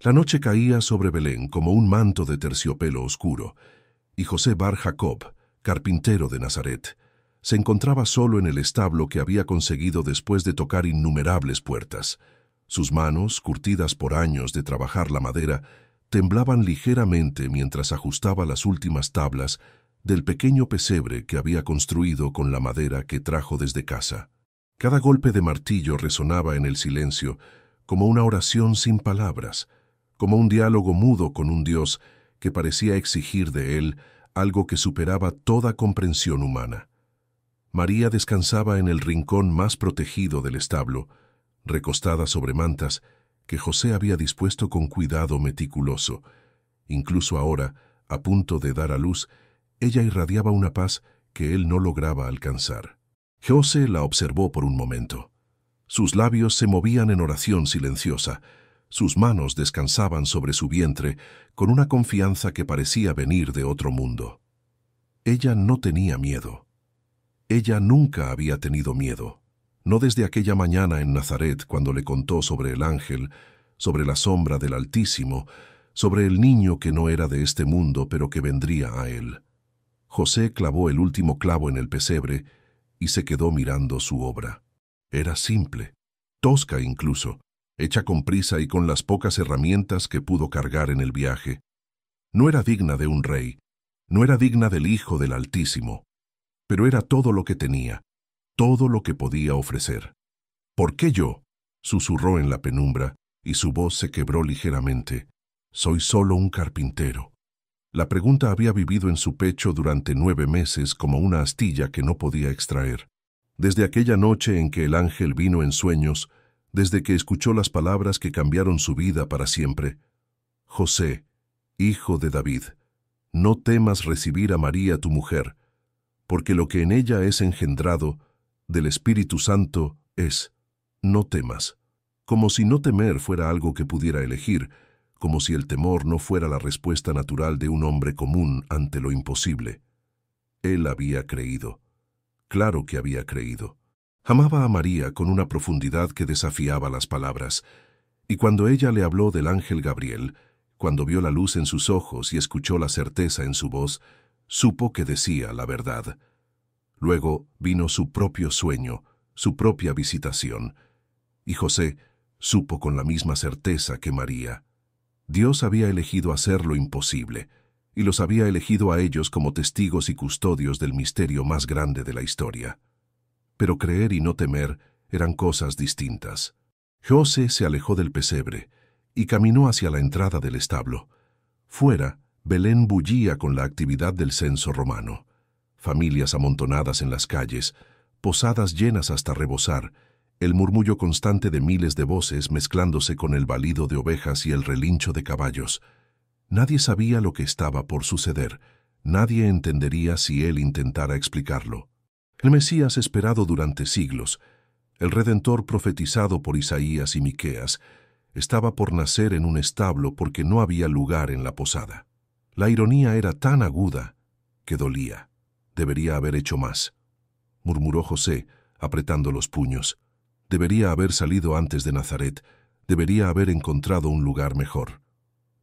La noche caía sobre Belén como un manto de terciopelo oscuro, y José bar Jacob, carpintero de Nazaret, se encontraba solo en el establo que había conseguido después de tocar innumerables puertas. Sus manos, curtidas por años de trabajar la madera, temblaban ligeramente mientras ajustaba las últimas tablas del pequeño pesebre que había construido con la madera que trajo desde casa. Cada golpe de martillo resonaba en el silencio como una oración sin palabras, como un diálogo mudo con un Dios que parecía exigir de él algo que superaba toda comprensión humana. María descansaba en el rincón más protegido del establo, recostada sobre mantas que José había dispuesto con cuidado meticuloso. Incluso ahora, a punto de dar a luz, ella irradiaba una paz que él no lograba alcanzar. José la observó por un momento. Sus labios se movían en oración silenciosa, sus manos descansaban sobre su vientre con una confianza que parecía venir de otro mundo. Ella no tenía miedo. Ella nunca había tenido miedo. No desde aquella mañana en Nazaret cuando le contó sobre el ángel, sobre la sombra del Altísimo, sobre el niño que no era de este mundo pero que vendría a él. José clavó el último clavo en el pesebre y se quedó mirando su obra. Era simple, tosca incluso, hecha con prisa y con las pocas herramientas que pudo cargar en el viaje. No era digna de un rey, no era digna del Hijo del Altísimo, pero era todo lo que tenía, todo lo que podía ofrecer. ¿Por qué yo?, susurró en la penumbra, y su voz se quebró ligeramente. Soy solo un carpintero. La pregunta había vivido en su pecho durante 9 meses como una astilla que no podía extraer. Desde aquella noche en que el ángel vino en sueños, desde que escuchó las palabras que cambiaron su vida para siempre. José, hijo de David, no temas recibir a María tu mujer, porque lo que en ella es engendrado del Espíritu Santo es, no temas. Como si no temer fuera algo que pudiera elegir, como si el temor no fuera la respuesta natural de un hombre común ante lo imposible. Él había creído. Claro que había creído. Amaba a María con una profundidad que desafiaba las palabras, y cuando ella le habló del ángel Gabriel, cuando vio la luz en sus ojos y escuchó la certeza en su voz, supo que decía la verdad. Luego vino su propio sueño, su propia visitación, y José supo con la misma certeza que María. Dios había elegido hacer lo imposible, y los había elegido a ellos como testigos y custodios del misterio más grande de la historia. Pero creer y no temer eran cosas distintas. José se alejó del pesebre y caminó hacia la entrada del establo. Fuera, Belén bullía con la actividad del censo romano. Familias amontonadas en las calles, posadas llenas hasta rebosar, el murmullo constante de miles de voces mezclándose con el balido de ovejas y el relincho de caballos. Nadie sabía lo que estaba por suceder, nadie entendería si él intentara explicarlo. El Mesías esperado durante siglos, el Redentor profetizado por Isaías y Miqueas, estaba por nacer en un establo porque no había lugar en la posada. La ironía era tan aguda que dolía. Debería haber hecho más, murmuró José, apretando los puños. Debería haber salido antes de Nazaret, debería haber encontrado un lugar mejor.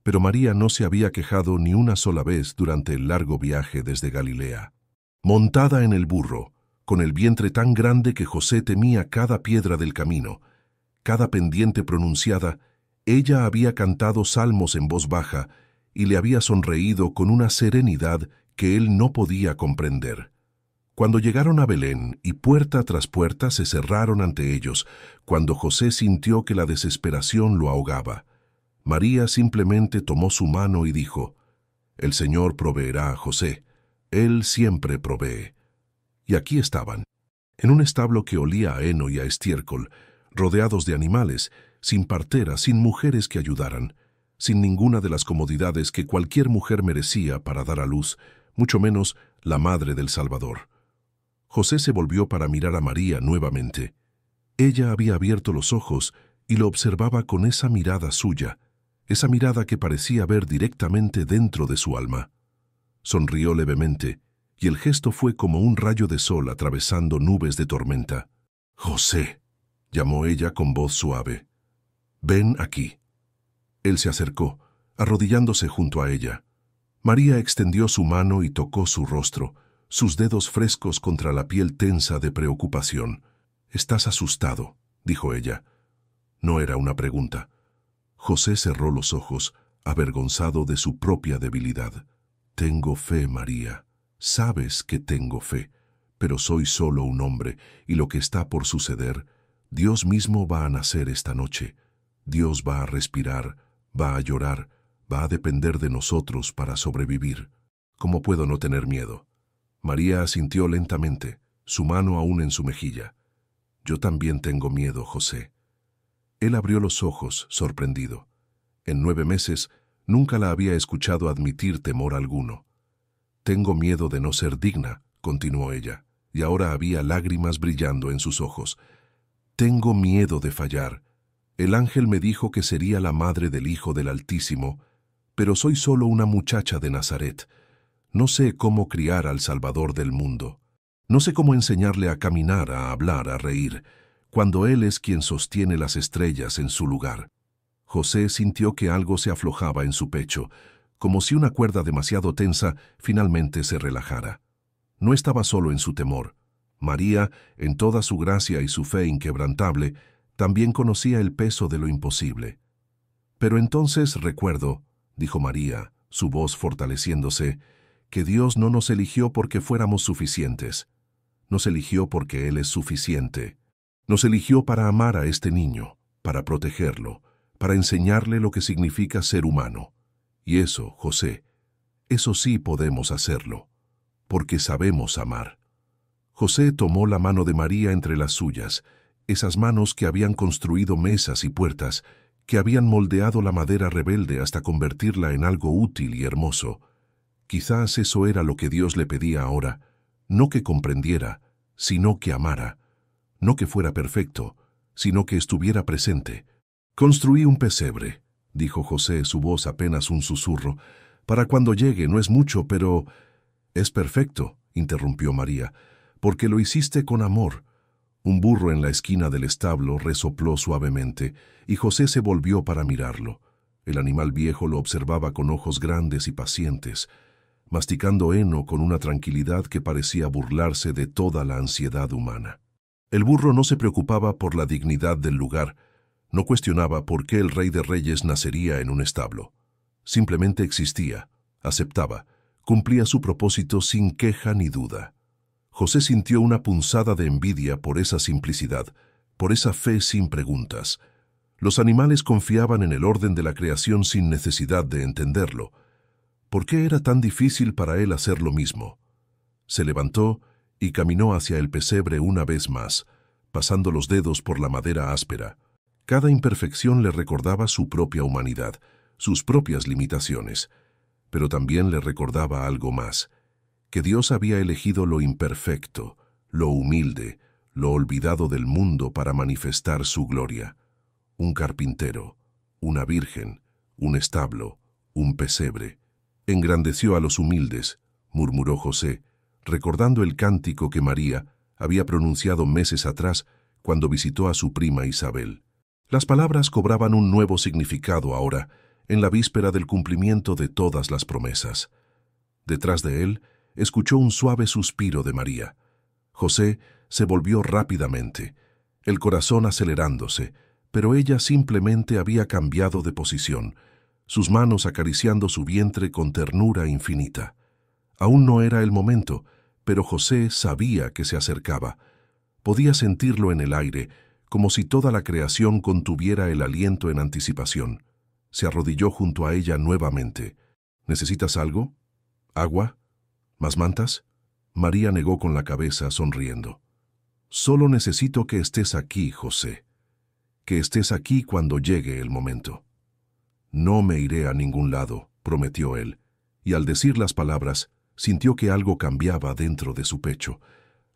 Pero María no se había quejado ni una sola vez durante el largo viaje desde Galilea. Montada en el burro, con el vientre tan grande que José temía cada piedra del camino, cada pendiente pronunciada, ella había cantado salmos en voz baja y le había sonreído con una serenidad que él no podía comprender. Cuando llegaron a Belén y puerta tras puerta se cerraron ante ellos, cuando José sintió que la desesperación lo ahogaba, María simplemente tomó su mano y dijo, «El Señor proveerá a José, Él siempre provee». Y aquí estaban, en un establo que olía a heno y a estiércol, rodeados de animales, sin partera, sin mujeres que ayudaran, sin ninguna de las comodidades que cualquier mujer merecía para dar a luz, mucho menos la madre del Salvador. José se volvió para mirar a María nuevamente. Ella había abierto los ojos y lo observaba con esa mirada suya, esa mirada que parecía ver directamente dentro de su alma. Sonrió levemente, y el gesto fue como un rayo de sol atravesando nubes de tormenta. «José», llamó ella con voz suave, «ven aquí». Él se acercó, arrodillándose junto a ella. María extendió su mano y tocó su rostro, sus dedos frescos contra la piel tensa de preocupación. «Estás asustado», dijo ella. No era una pregunta. José cerró los ojos, avergonzado de su propia debilidad. «Tengo fe, María. Sabes que tengo fe, pero soy solo un hombre, y lo que está por suceder, Dios mismo va a nacer esta noche. Dios va a respirar, va a llorar, va a depender de nosotros para sobrevivir. ¿Cómo puedo no tener miedo?» María asintió lentamente, su mano aún en su mejilla. «Yo también tengo miedo, José». Él abrió los ojos, sorprendido. En 9 meses, nunca la había escuchado admitir temor alguno. «Tengo miedo de no ser digna», continuó ella, y ahora había lágrimas brillando en sus ojos. «Tengo miedo de fallar. El ángel me dijo que sería la madre del Hijo del Altísimo, pero soy solo una muchacha de Nazaret. No sé cómo criar al Salvador del mundo. No sé cómo enseñarle a caminar, a hablar, a reír, cuando Él es quien sostiene las estrellas en su lugar». José sintió que algo se aflojaba en su pecho, como si una cuerda demasiado tensa finalmente se relajara. No estaba solo en su temor. María, en toda su gracia y su fe inquebrantable, también conocía el peso de lo imposible. «Pero entonces recuerdo», dijo María, su voz fortaleciéndose, «que Dios no nos eligió porque fuéramos suficientes. Nos eligió porque Él es suficiente. Nos eligió para amar a este niño, para protegerlo, para enseñarle lo que significa ser humano. Y eso, José, eso sí podemos hacerlo, porque sabemos amar». José tomó la mano de María entre las suyas, esas manos que habían construido mesas y puertas, que habían moldeado la madera rebelde hasta convertirla en algo útil y hermoso. Quizás eso era lo que Dios le pedía ahora, no que comprendiera, sino que amara, no que fuera perfecto, sino que estuviera presente. «Construí un pesebre», dijo José, su voz apenas un susurro. «Para cuando llegue, no es mucho, pero...» «Es perfecto», interrumpió María, «porque lo hiciste con amor». Un burro en la esquina del establo resopló suavemente, y José se volvió para mirarlo. El animal viejo lo observaba con ojos grandes y pacientes, masticando heno con una tranquilidad que parecía burlarse de toda la ansiedad humana. El burro no se preocupaba por la dignidad del lugar, no cuestionaba por qué el Rey de Reyes nacería en un establo. Simplemente existía, aceptaba, cumplía su propósito sin queja ni duda. José sintió una punzada de envidia por esa simplicidad, por esa fe sin preguntas. Los animales confiaban en el orden de la creación sin necesidad de entenderlo. ¿Por qué era tan difícil para él hacer lo mismo? Se levantó y caminó hacia el pesebre una vez más, pasando los dedos por la madera áspera. Cada imperfección le recordaba su propia humanidad, sus propias limitaciones, pero también le recordaba algo más, que Dios había elegido lo imperfecto, lo humilde, lo olvidado del mundo para manifestar su gloria. Un carpintero, una virgen, un establo, un pesebre. «Engrandeció a los humildes», murmuró José, recordando el cántico que María había pronunciado meses atrás cuando visitó a su prima Isabel. Las palabras cobraban un nuevo significado ahora, en la víspera del cumplimiento de todas las promesas. Detrás de él, escuchó un suave suspiro de María. José se volvió rápidamente, el corazón acelerándose, pero ella simplemente había cambiado de posición, sus manos acariciando su vientre con ternura infinita. Aún no era el momento, pero José sabía que se acercaba. Podía sentirlo en el aire, como si toda la creación contuviera el aliento en anticipación. Se arrodilló junto a ella nuevamente. «¿Necesitas algo? ¿Agua? ¿Más mantas?» María negó con la cabeza, sonriendo. «Solo necesito que estés aquí, José. Que estés aquí cuando llegue el momento». «No me iré a ningún lado», prometió él, y al decir las palabras, sintió que algo cambiaba dentro de su pecho.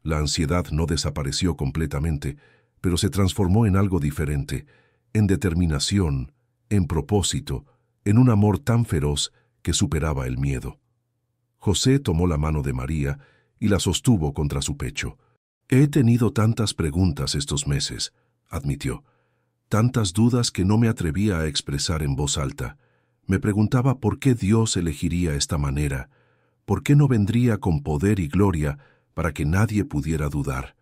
La ansiedad no desapareció completamente, pero se transformó en algo diferente, en determinación, en propósito, en un amor tan feroz que superaba el miedo. José tomó la mano de María y la sostuvo contra su pecho. «He tenido tantas preguntas estos meses», admitió. Tantas dudas que no me atrevía a expresar en voz alta. Me preguntaba por qué Dios elegiría esta manera, por qué no vendría con poder y gloria para que nadie pudiera dudar.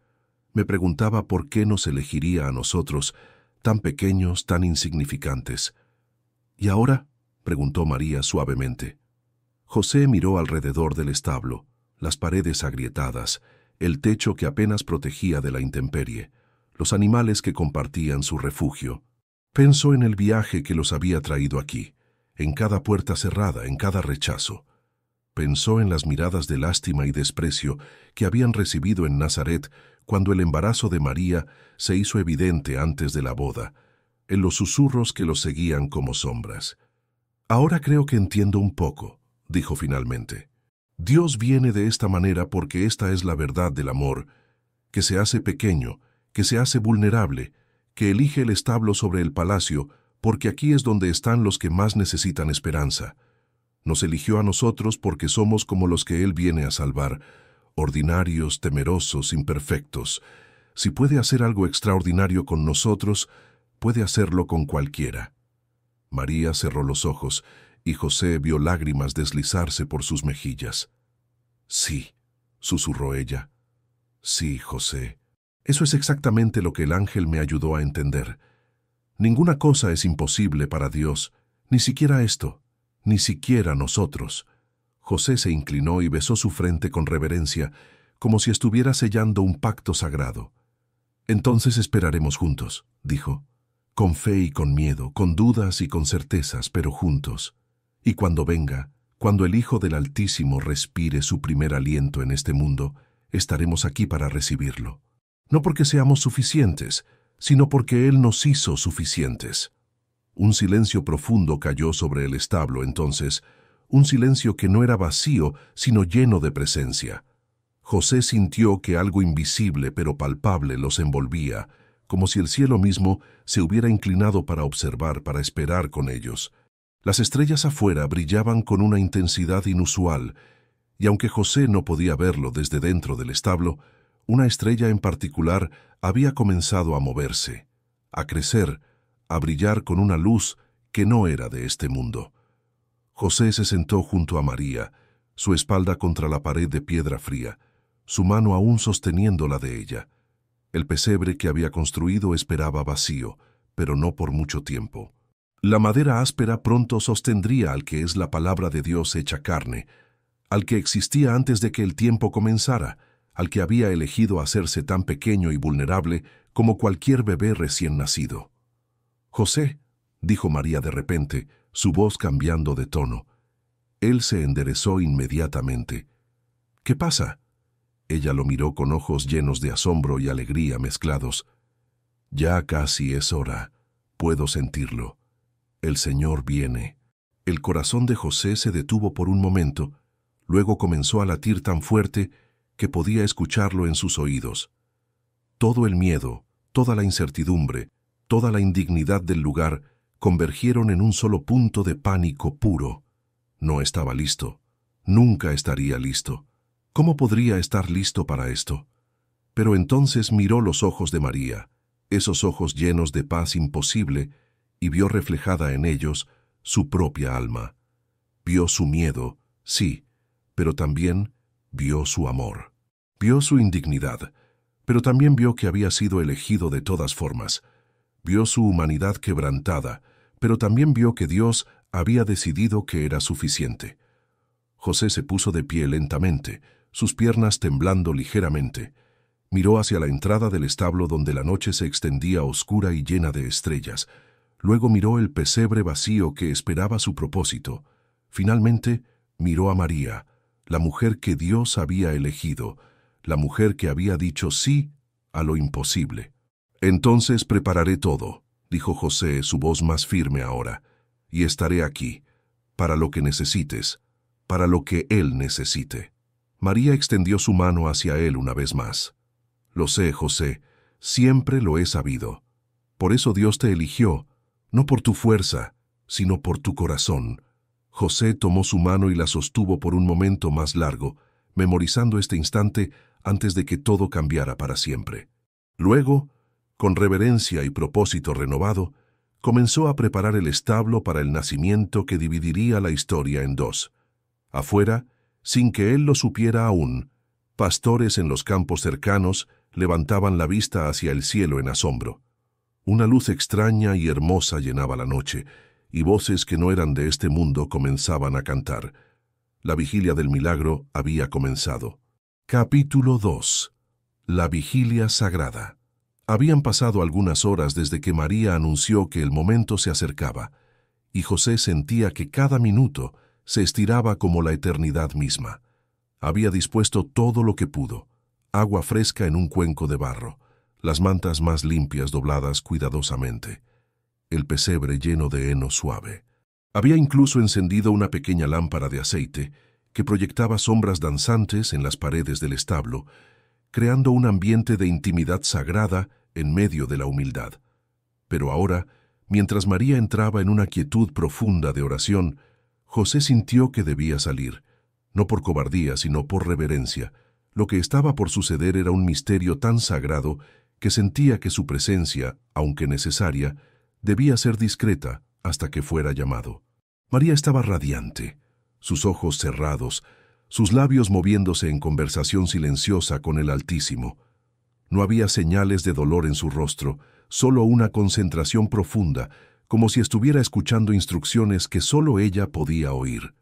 Me preguntaba por qué nos elegiría a nosotros, tan pequeños, tan insignificantes. ¿Y ahora?, preguntó María suavemente. José miró alrededor del establo, las paredes agrietadas, el techo que apenas protegía de la intemperie, los animales que compartían su refugio. Pensó en el viaje que los había traído aquí, en cada puerta cerrada, en cada rechazo. Pensó en las miradas de lástima y desprecio que habían recibido en Nazaret cuando el embarazo de María se hizo evidente antes de la boda, en los susurros que los seguían como sombras. «Ahora creo que entiendo un poco», dijo finalmente. «Dios viene de esta manera porque esta es la verdad del amor, que se hace pequeño, que se hace vulnerable, que elige el establo sobre el palacio, porque aquí es donde están los que más necesitan esperanza. Nos eligió a nosotros porque somos como los que Él viene a salvar, ordinarios, temerosos, imperfectos. Si puede hacer algo extraordinario con nosotros, puede hacerlo con cualquiera». María cerró los ojos y José vio lágrimas deslizarse por sus mejillas. «Sí», susurró ella. «Sí, José. Eso es exactamente lo que el ángel me ayudó a entender. Ninguna cosa es imposible para Dios, ni siquiera esto, ni siquiera nosotros». José se inclinó y besó su frente con reverencia, como si estuviera sellando un pacto sagrado. «Entonces esperaremos juntos», dijo, «con fe y con miedo, con dudas y con certezas, pero juntos. Y cuando venga, cuando el Hijo del Altísimo respire su primer aliento en este mundo, estaremos aquí para recibirlo. No porque seamos suficientes, sino porque Él nos hizo suficientes». Un silencio profundo cayó sobre el establo entonces, un silencio que no era vacío, sino lleno de presencia. José sintió que algo invisible pero palpable los envolvía, como si el cielo mismo se hubiera inclinado para observar, para esperar con ellos. Las estrellas afuera brillaban con una intensidad inusual, y aunque José no podía verlo desde dentro del establo, una estrella en particular había comenzado a moverse, a crecer, a brillar con una luz que no era de este mundo. José se sentó junto a María, su espalda contra la pared de piedra fría, su mano aún sosteniendo la de ella. El pesebre que había construido esperaba vacío, pero no por mucho tiempo. La madera áspera pronto sostendría al que es la palabra de Dios hecha carne, al que existía antes de que el tiempo comenzara, al que había elegido hacerse tan pequeño y vulnerable como cualquier bebé recién nacido. «José», dijo María de repente, su voz cambiando de tono. Él se enderezó inmediatamente. «¿Qué pasa?». Ella lo miró con ojos llenos de asombro y alegría mezclados. «Ya casi es hora. Puedo sentirlo. El Señor viene». El corazón de José se detuvo por un momento, luego comenzó a latir tan fuerte que podía escucharlo en sus oídos. Todo el miedo, toda la incertidumbre, toda la indignidad del lugar convergieron en un solo punto de pánico puro. No estaba listo. Nunca estaría listo. ¿Cómo podría estar listo para esto? Pero entonces miró los ojos de María, esos ojos llenos de paz imposible, y vio reflejada en ellos su propia alma. Vio su miedo, sí, pero también vio su amor. Vio su indignidad, pero también vio que había sido elegido de todas formas. Vio su humanidad quebrantada, pero también vio que Dios había decidido que era suficiente. José se puso de pie lentamente, sus piernas temblando ligeramente. Miró hacia la entrada del establo donde la noche se extendía oscura y llena de estrellas. Luego miró el pesebre vacío que esperaba su propósito. Finalmente miró a María, la mujer que Dios había elegido, la mujer que había dicho sí a lo imposible. «Entonces prepararé todo», dijo José, su voz más firme ahora, «y estaré aquí, para lo que necesites, para lo que Él necesite». María extendió su mano hacia él una vez más. «Lo sé, José, siempre lo he sabido. Por eso Dios te eligió, no por tu fuerza, sino por tu corazón». José tomó su mano y la sostuvo por un momento más largo, memorizando este instante antes de que todo cambiara para siempre. Luego, Con reverencia y propósito renovado, comenzó a preparar el establo para el nacimiento que dividiría la historia en dos. Afuera, sin que él lo supiera aún, pastores en los campos cercanos levantaban la vista hacia el cielo en asombro. Una luz extraña y hermosa llenaba la noche, y voces que no eran de este mundo comenzaban a cantar. La vigilia del milagro había comenzado. Capítulo 2. La vigilia sagrada. Habían pasado algunas horas desde que María anunció que el momento se acercaba, y José sentía que cada minuto se estiraba como la eternidad misma. Había dispuesto todo lo que pudo: agua fresca en un cuenco de barro, las mantas más limpias dobladas cuidadosamente, el pesebre lleno de heno suave. Había incluso encendido una pequeña lámpara de aceite que proyectaba sombras danzantes en las paredes del establo, creando un ambiente de intimidad sagrada en medio de la humildad. Pero ahora, mientras María entraba en una quietud profunda de oración, José sintió que debía salir, no por cobardía, sino por reverencia. Lo que estaba por suceder era un misterio tan sagrado que sentía que su presencia, aunque necesaria, debía ser discreta hasta que fuera llamado. María estaba radiante, sus ojos cerrados, sus labios moviéndose en conversación silenciosa con el Altísimo. No había señales de dolor en su rostro, solo una concentración profunda, como si estuviera escuchando instrucciones que solo ella podía oír.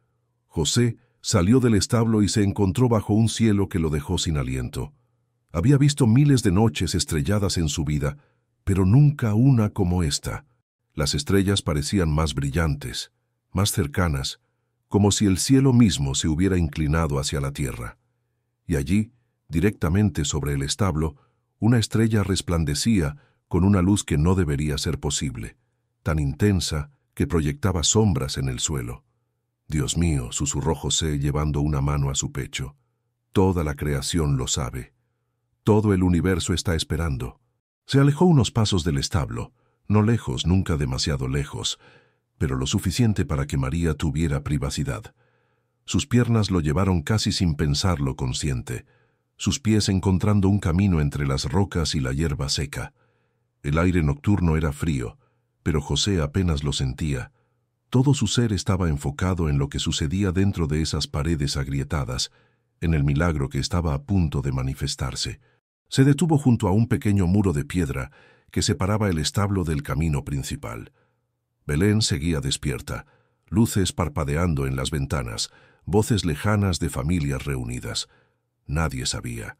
José salió del establo y se encontró bajo un cielo que lo dejó sin aliento. Había visto miles de noches estrelladas en su vida, pero nunca una como esta. Las estrellas parecían más brillantes, más cercanas, como si el cielo mismo se hubiera inclinado hacia la tierra. Y allí, directamente sobre el establo, una estrella resplandecía con una luz que no debería ser posible, tan intensa que proyectaba sombras en el suelo. «Dios mío», susurró José llevando una mano a su pecho, «toda la creación lo sabe. Todo el universo está esperando». Se alejó unos pasos del establo, no lejos, nunca demasiado lejos, pero lo suficiente para que María tuviera privacidad. Sus piernas lo llevaron casi sin pensarlo consciente, sus pies encontrando un camino entre las rocas y la hierba seca. El aire nocturno era frío, pero José apenas lo sentía. Todo su ser estaba enfocado en lo que sucedía dentro de esas paredes agrietadas, en el milagro que estaba a punto de manifestarse. Se detuvo junto a un pequeño muro de piedra que separaba el establo del camino principal. Belén seguía despierta, luces parpadeando en las ventanas, voces lejanas de familias reunidas. Nadie sabía.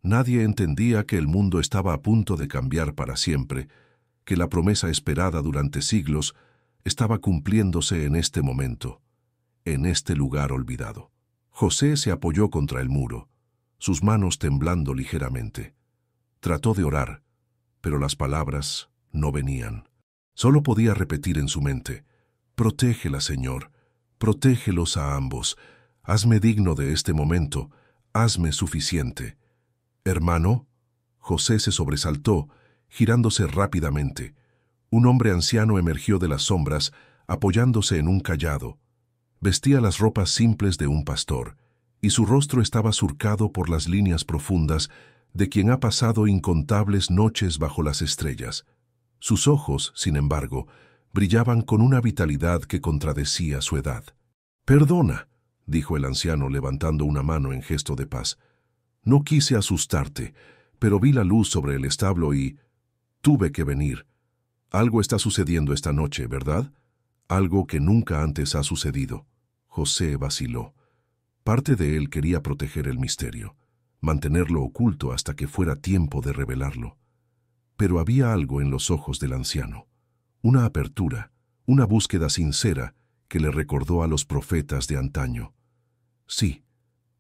Nadie entendía que el mundo estaba a punto de cambiar para siempre, que la promesa esperada durante siglos estaba cumpliéndose en este momento, en este lugar olvidado. José se apoyó contra el muro, sus manos temblando ligeramente. Trató de orar, pero las palabras no venían. Solo podía repetir en su mente: «Protégela, Señor, protégelos a ambos, hazme digno de este momento, hazme suficiente». «Hermano», José se sobresaltó, girándose rápidamente. Un hombre anciano emergió de las sombras, apoyándose en un cayado. Vestía las ropas simples de un pastor, y su rostro estaba surcado por las líneas profundas de quien ha pasado incontables noches bajo las estrellas. Sus ojos, sin embargo, brillaban con una vitalidad que contradecía su edad. «Perdona», dijo el anciano levantando una mano en gesto de paz. «No quise asustarte, pero vi la luz sobre el establo y tuve que venir. Algo está sucediendo esta noche, ¿verdad? Algo que nunca antes ha sucedido». José vaciló. Parte de él quería proteger el misterio, mantenerlo oculto hasta que fuera tiempo de revelarlo. Pero había algo en los ojos del anciano, una apertura, una búsqueda sincera que le recordó a los profetas de antaño. «Sí»,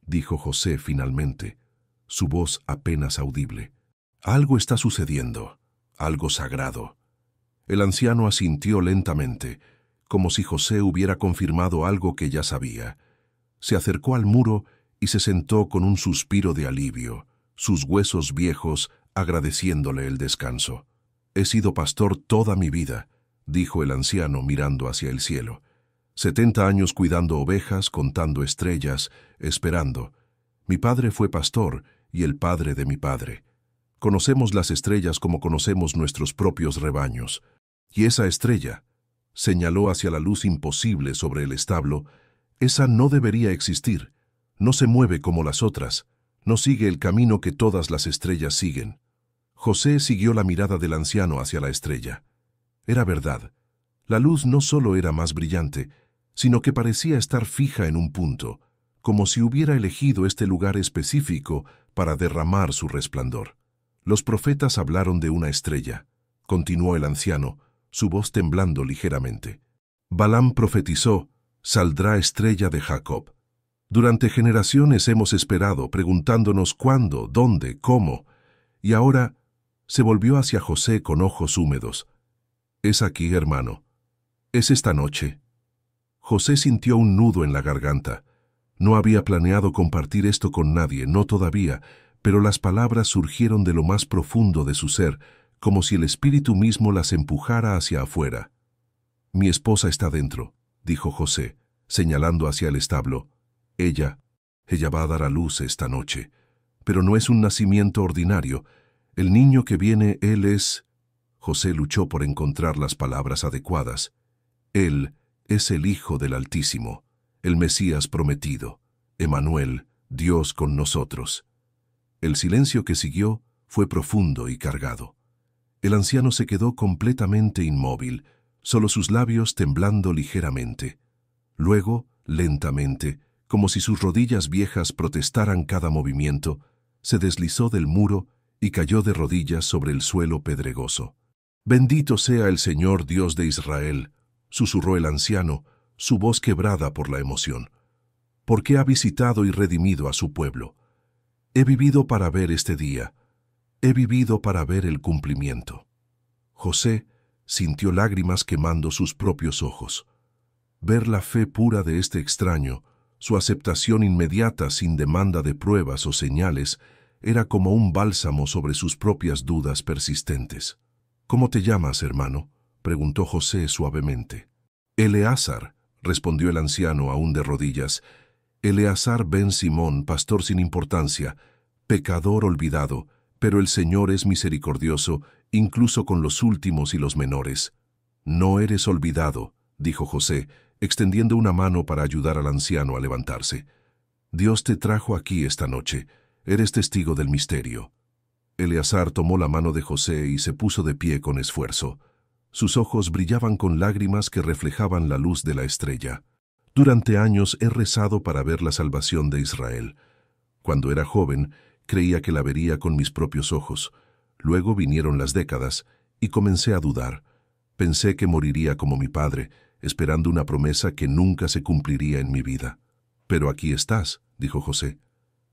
dijo José finalmente, su voz apenas audible. «Algo está sucediendo, algo sagrado». El anciano asintió lentamente, como si José hubiera confirmado algo que ya sabía. Se acercó al muro y se sentó con un suspiro de alivio, sus huesos viejos agradeciéndole el descanso. «He sido pastor toda mi vida», dijo el anciano mirando hacia el cielo. 70 años cuidando ovejas, contando estrellas, esperando. Mi padre fue pastor y el padre de mi padre. Conocemos las estrellas como conocemos nuestros propios rebaños. Y esa estrella, señaló hacia la luz imposible sobre el establo, esa no debería existir. No se mueve como las otras, no sigue el camino que todas las estrellas siguen. José siguió la mirada del anciano hacia la estrella. Era verdad. La luz no solo era más brillante, sino que parecía estar fija en un punto, como si hubiera elegido este lugar específico para derramar su resplandor. Los profetas hablaron de una estrella, continuó el anciano, su voz temblando ligeramente. Balaam profetizó, saldrá estrella de Jacob. Durante generaciones hemos esperado, preguntándonos cuándo, dónde, cómo, y ahora se volvió hacia José con ojos húmedos. Es aquí, hermano. Es esta noche. José sintió un nudo en la garganta. No había planeado compartir esto con nadie, no todavía, pero las palabras surgieron de lo más profundo de su ser, como si el espíritu mismo las empujara hacia afuera. Mi esposa está dentro, dijo José, señalando hacia el establo. Ella va a dar a luz esta noche. Pero no es un nacimiento ordinario. El niño que viene, él es... José luchó por encontrar las palabras adecuadas. Él es el Hijo del Altísimo, el Mesías prometido, Emmanuel, Dios con nosotros. El silencio que siguió fue profundo y cargado. El anciano se quedó completamente inmóvil, solo sus labios temblando ligeramente. Luego, lentamente, como si sus rodillas viejas protestaran cada movimiento, se deslizó del muro y cayó de rodillas sobre el suelo pedregoso. «Bendito sea el Señor Dios de Israel», susurró el anciano, su voz quebrada por la emoción, «porque ha visitado y redimido a su pueblo. He vivido para ver este día. He vivido para ver el cumplimiento». José sintió lágrimas quemando sus propios ojos. Ver la fe pura de este extraño, su aceptación inmediata sin demanda de pruebas o señales, era como un bálsamo sobre sus propias dudas persistentes. «¿Cómo te llamas, hermano?», preguntó José suavemente. «Eleazar», respondió el anciano aún de rodillas. «Eleazar ben Simón, pastor sin importancia, pecador olvidado, pero el Señor es misericordioso, incluso con los últimos y los menores». «No eres olvidado», dijo José, extendiendo una mano para ayudar al anciano a levantarse. «Dios te trajo aquí esta noche. Eres testigo del misterio». Eleazar tomó la mano de José y se puso de pie con esfuerzo. Sus ojos brillaban con lágrimas que reflejaban la luz de la estrella. «Durante años he rezado para ver la salvación de Israel. Cuando era joven, creía que la vería con mis propios ojos. Luego vinieron las décadas y comencé a dudar. Pensé que moriría como mi padre, esperando una promesa que nunca se cumpliría en mi vida. Pero aquí estás», dijo José.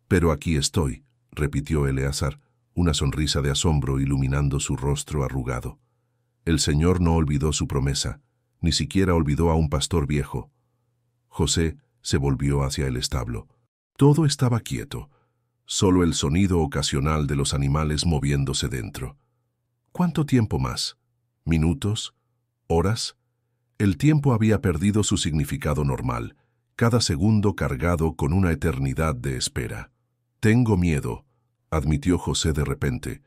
«Pero aquí estoy», repitió Eleazar, una sonrisa de asombro iluminando su rostro arrugado. «El Señor no olvidó su promesa, ni siquiera olvidó a un pastor viejo». José se volvió hacia el establo. Todo estaba quieto, solo el sonido ocasional de los animales moviéndose dentro. ¿Cuánto tiempo más? ¿Minutos? ¿Horas? El tiempo había perdido su significado normal, cada segundo cargado con una eternidad de espera. «Tengo miedo», admitió José de repente,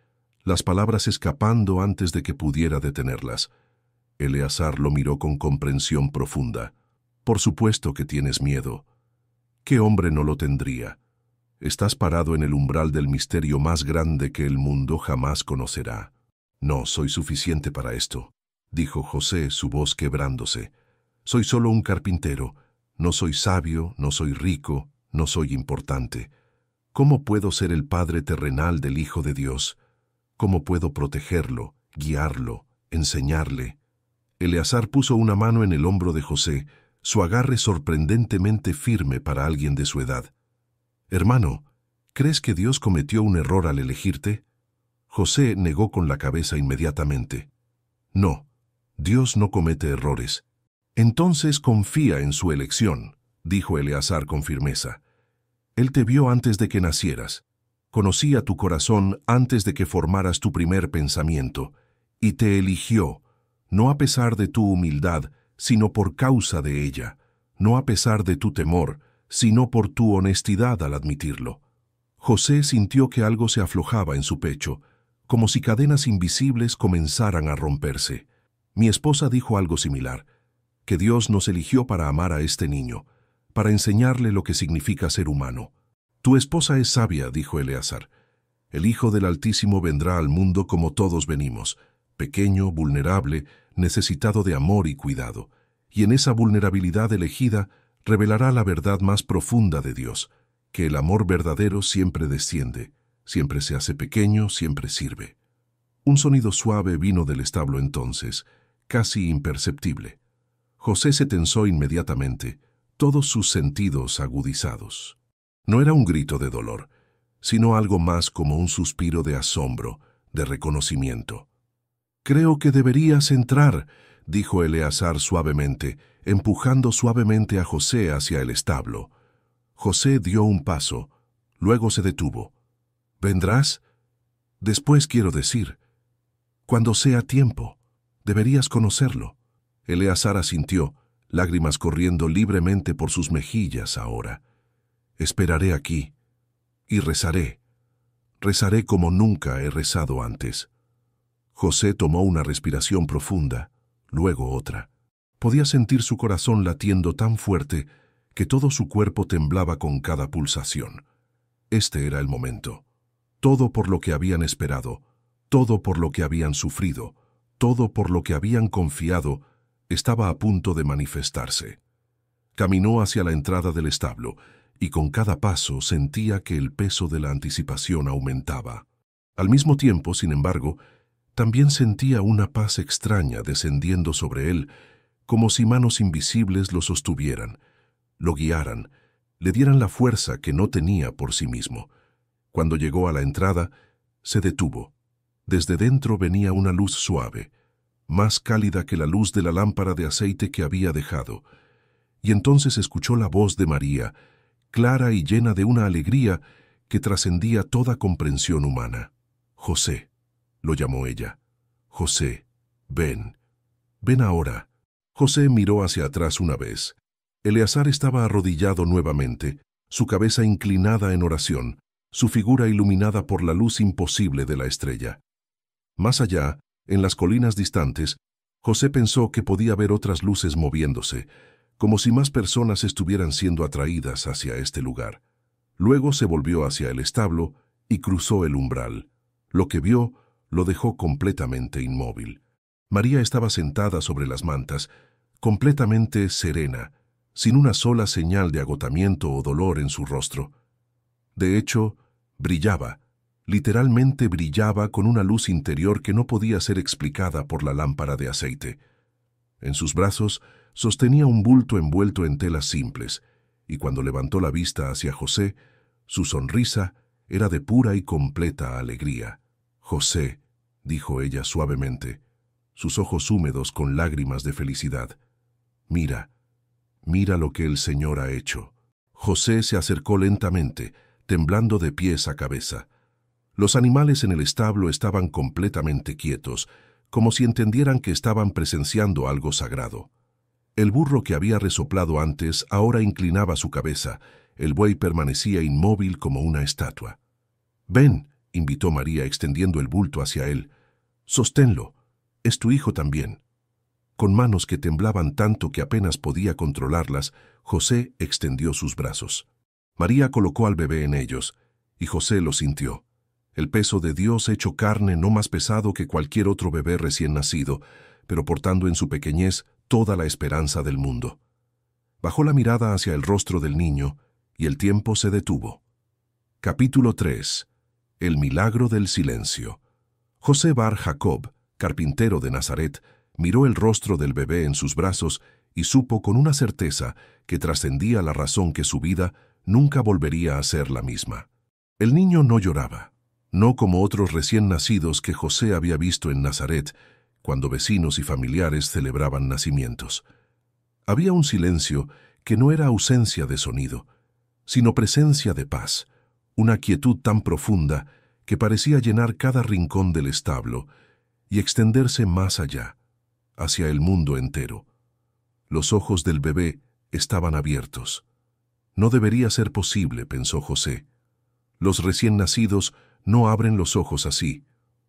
las palabras escapando antes de que pudiera detenerlas. Eleazar lo miró con comprensión profunda. «Por supuesto que tienes miedo. ¿Qué hombre no lo tendría? Estás parado en el umbral del misterio más grande que el mundo jamás conocerá». «No soy suficiente para esto», dijo José, su voz quebrándose. «Soy solo un carpintero. No soy sabio, no soy rico, no soy importante. ¿Cómo puedo ser el padre terrenal del Hijo de Dios? ¿Cómo puedo protegerlo, guiarlo, enseñarle?» Eleazar puso una mano en el hombro de José, su agarre sorprendentemente firme para alguien de su edad. «Hermano, ¿crees que Dios cometió un error al elegirte?» José negó con la cabeza inmediatamente. «No, Dios no comete errores». «Entonces confía en su elección», dijo Eleazar con firmeza. «Él te vio antes de que nacieras, conocía tu corazón antes de que formaras tu primer pensamiento, y te eligió, no a pesar de tu humildad, sino por causa de ella, no a pesar de tu temor, sino por tu honestidad al admitirlo». José sintió que algo se aflojaba en su pecho, como si cadenas invisibles comenzaran a romperse. Mi esposa dijo algo similar, que Dios nos eligió para amar a este niño, para enseñarle lo que significa ser humano. Tu esposa es sabia, dijo Eleazar. El Hijo del Altísimo vendrá al mundo como todos venimos, pequeño, vulnerable, necesitado de amor y cuidado. Y en esa vulnerabilidad elegida revelará la verdad más profunda de Dios, que el amor verdadero siempre desciende, siempre se hace pequeño, siempre sirve. Un sonido suave vino del establo entonces, casi imperceptible. José se tensó inmediatamente, todos sus sentidos agudizados. No era un grito de dolor, sino algo más como un suspiro de asombro, de reconocimiento. «Creo que deberías entrar», dijo Eleazar suavemente, empujando suavemente a José hacia el establo. José dio un paso, luego se detuvo. «¿Vendrás?» «Después quiero decir. Cuando sea tiempo. Deberías conocerlo». Eleazar asintió, lágrimas corriendo libremente por sus mejillas ahora. «Esperaré aquí. Y rezaré. Rezaré como nunca he rezado antes». José tomó una respiración profunda, luego otra. Podía sentir su corazón latiendo tan fuerte que todo su cuerpo temblaba con cada pulsación. Este era el momento. Todo por lo que habían esperado, todo por lo que habían sufrido, todo por lo que habían confiado, estaba a punto de manifestarse. Caminó hacia la entrada del establo y con cada paso sentía que el peso de la anticipación aumentaba. Al mismo tiempo, sin embargo, también sentía una paz extraña descendiendo sobre él, como si manos invisibles lo sostuvieran, lo guiaran, le dieran la fuerza que no tenía por sí mismo. Cuando llegó a la entrada, se detuvo. Desde dentro venía una luz suave, más cálida que la luz de la lámpara de aceite que había dejado, y entonces escuchó la voz de María, clara y llena de una alegría que trascendía toda comprensión humana. «José», lo llamó ella. «José, ven. Ven ahora». José miró hacia atrás una vez. Eleazar estaba arrodillado nuevamente, su cabeza inclinada en oración, su figura iluminada por la luz imposible de la estrella. Más allá, en las colinas distantes, José pensó que podía ver otras luces moviéndose, como si más personas estuvieran siendo atraídas hacia este lugar. Luego se volvió hacia el establo y cruzó el umbral. Lo que vio lo dejó completamente inmóvil. María estaba sentada sobre las mantas, completamente serena, sin una sola señal de agotamiento o dolor en su rostro. De hecho, brillaba, literalmente brillaba con una luz interior que no podía ser explicada por la lámpara de aceite. En sus brazos sostenía un bulto envuelto en telas simples, y cuando levantó la vista hacia José, su sonrisa era de pura y completa alegría. «José», dijo ella suavemente, sus ojos húmedos con lágrimas de felicidad. «Mira, mira lo que el Señor ha hecho». José se acercó lentamente, temblando de pies a cabeza. Los animales en el establo estaban completamente quietos, como si entendieran que estaban presenciando algo sagrado. El burro que había resoplado antes ahora inclinaba su cabeza, el buey permanecía inmóvil como una estatua. «Ven», invitó María extendiendo el bulto hacia él. «Sosténlo, es tu hijo también». Con manos que temblaban tanto que apenas podía controlarlas, José extendió sus brazos. María colocó al bebé en ellos, y José lo sintió. El peso de Dios hecho carne, no más pesado que cualquier otro bebé recién nacido, pero portando en su pequeñez toda la esperanza del mundo. Bajó la mirada hacia el rostro del niño, y el tiempo se detuvo. Capítulo 3. El milagro del silencio. José bar Jacob, carpintero de Nazaret, miró el rostro del bebé en sus brazos y supo con una certeza que trascendía la razón que su vida nunca volvería a ser la misma. El niño no lloraba, no como otros recién nacidos que José había visto en Nazaret, cuando vecinos y familiares celebraban nacimientos. Había un silencio que no era ausencia de sonido, sino presencia de paz, una quietud tan profunda que parecía llenar cada rincón del establo y extenderse más allá, hacia el mundo entero. Los ojos del bebé estaban abiertos. No debería ser posible, pensó José. Los recién nacidos no abren los ojos así.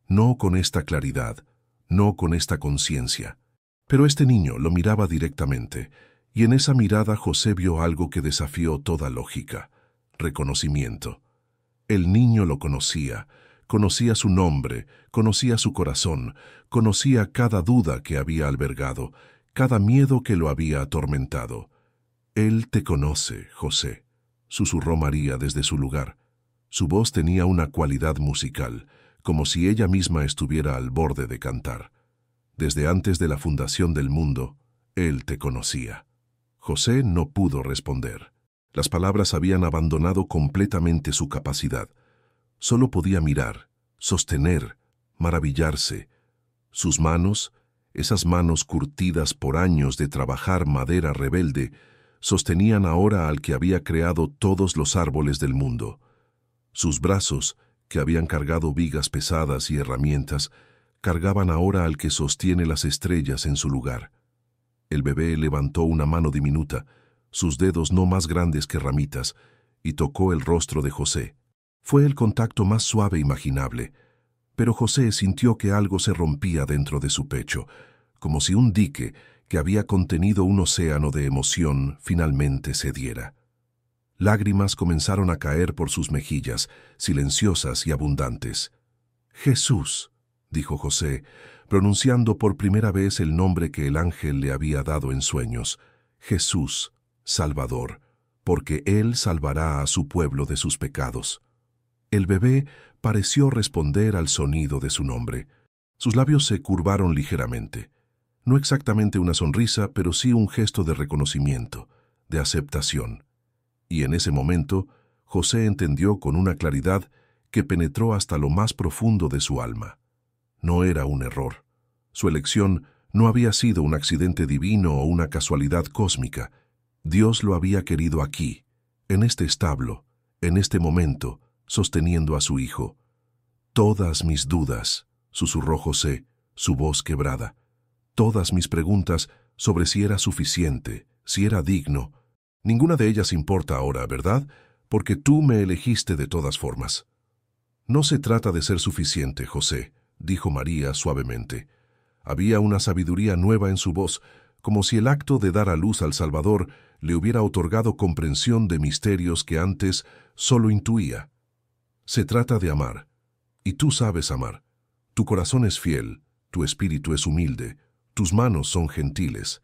no con esta claridad, no con esta conciencia. Pero este niño lo miraba directamente, y en esa mirada José vio algo que desafió toda lógica: reconocimiento. El niño lo conocía, conocía su nombre, conocía su corazón, conocía cada duda que había albergado, cada miedo que lo había atormentado. «Él te conoce, José», susurró María desde su lugar. Su voz tenía una cualidad musical, como si ella misma estuviera al borde de cantar. Desde antes de la fundación del mundo, Él te conocía. José no pudo responder. Las palabras habían abandonado completamente su capacidad. Solo podía mirar, sostener, maravillarse. Sus manos, esas manos curtidas por años de trabajar madera rebelde, sostenían ahora al que había creado todos los árboles del mundo. Sus brazos, que habían cargado vigas pesadas y herramientas, cargaban ahora al que sostiene las estrellas en su lugar. El bebé levantó una mano diminuta, sus dedos no más grandes que ramitas, y tocó el rostro de José. Fue el contacto más suave imaginable, pero José sintió que algo se rompía dentro de su pecho, como si un dique que había contenido un océano de emoción finalmente cediera. Lágrimas comenzaron a caer por sus mejillas, silenciosas y abundantes. «Jesús», dijo José, pronunciando por primera vez el nombre que el ángel le había dado en sueños. «Jesús, Salvador, porque Él salvará a su pueblo de sus pecados». El bebé pareció responder al sonido de su nombre. Sus labios se curvaron ligeramente. No exactamente una sonrisa, pero sí un gesto de reconocimiento, de aceptación. Y en ese momento, José entendió con una claridad que penetró hasta lo más profundo de su alma. No era un error. Su elección no había sido un accidente divino o una casualidad cósmica. Dios lo había querido aquí, en este establo, en este momento, sosteniendo a su hijo. «Todas mis dudas», susurró José, su voz quebrada. «Todas mis preguntas sobre si era suficiente, si era digno. Ninguna de ellas importa ahora, ¿verdad? Porque tú me elegiste de todas formas». «No se trata de ser suficiente, José», dijo María suavemente. Había una sabiduría nueva en su voz, como si el acto de dar a luz al Salvador le hubiera otorgado comprensión de misterios que antes solo intuía. «Se trata de amar, y tú sabes amar. Tu corazón es fiel, tu espíritu es humilde, tus manos son gentiles.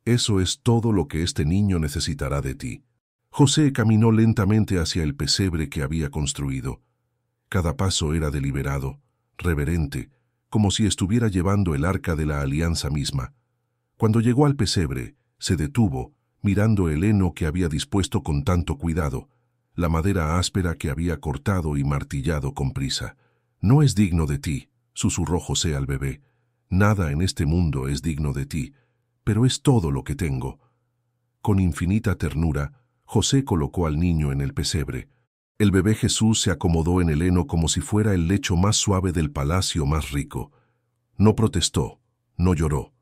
Eso es todo lo que este niño necesitará de ti». José caminó lentamente hacia el pesebre que había construido. Cada paso era deliberado, reverente, como si estuviera llevando el arca de la alianza misma. Cuando llegó al pesebre, se detuvo, mirando el heno que había dispuesto con tanto cuidado, la madera áspera que había cortado y martillado con prisa. «No es digno de ti», susurró José al bebé. «Nada en este mundo es digno de ti, pero es todo lo que tengo». Con infinita ternura, José colocó al niño en el pesebre. El bebé Jesús se acomodó en el heno como si fuera el lecho más suave del palacio más rico. No protestó, no lloró.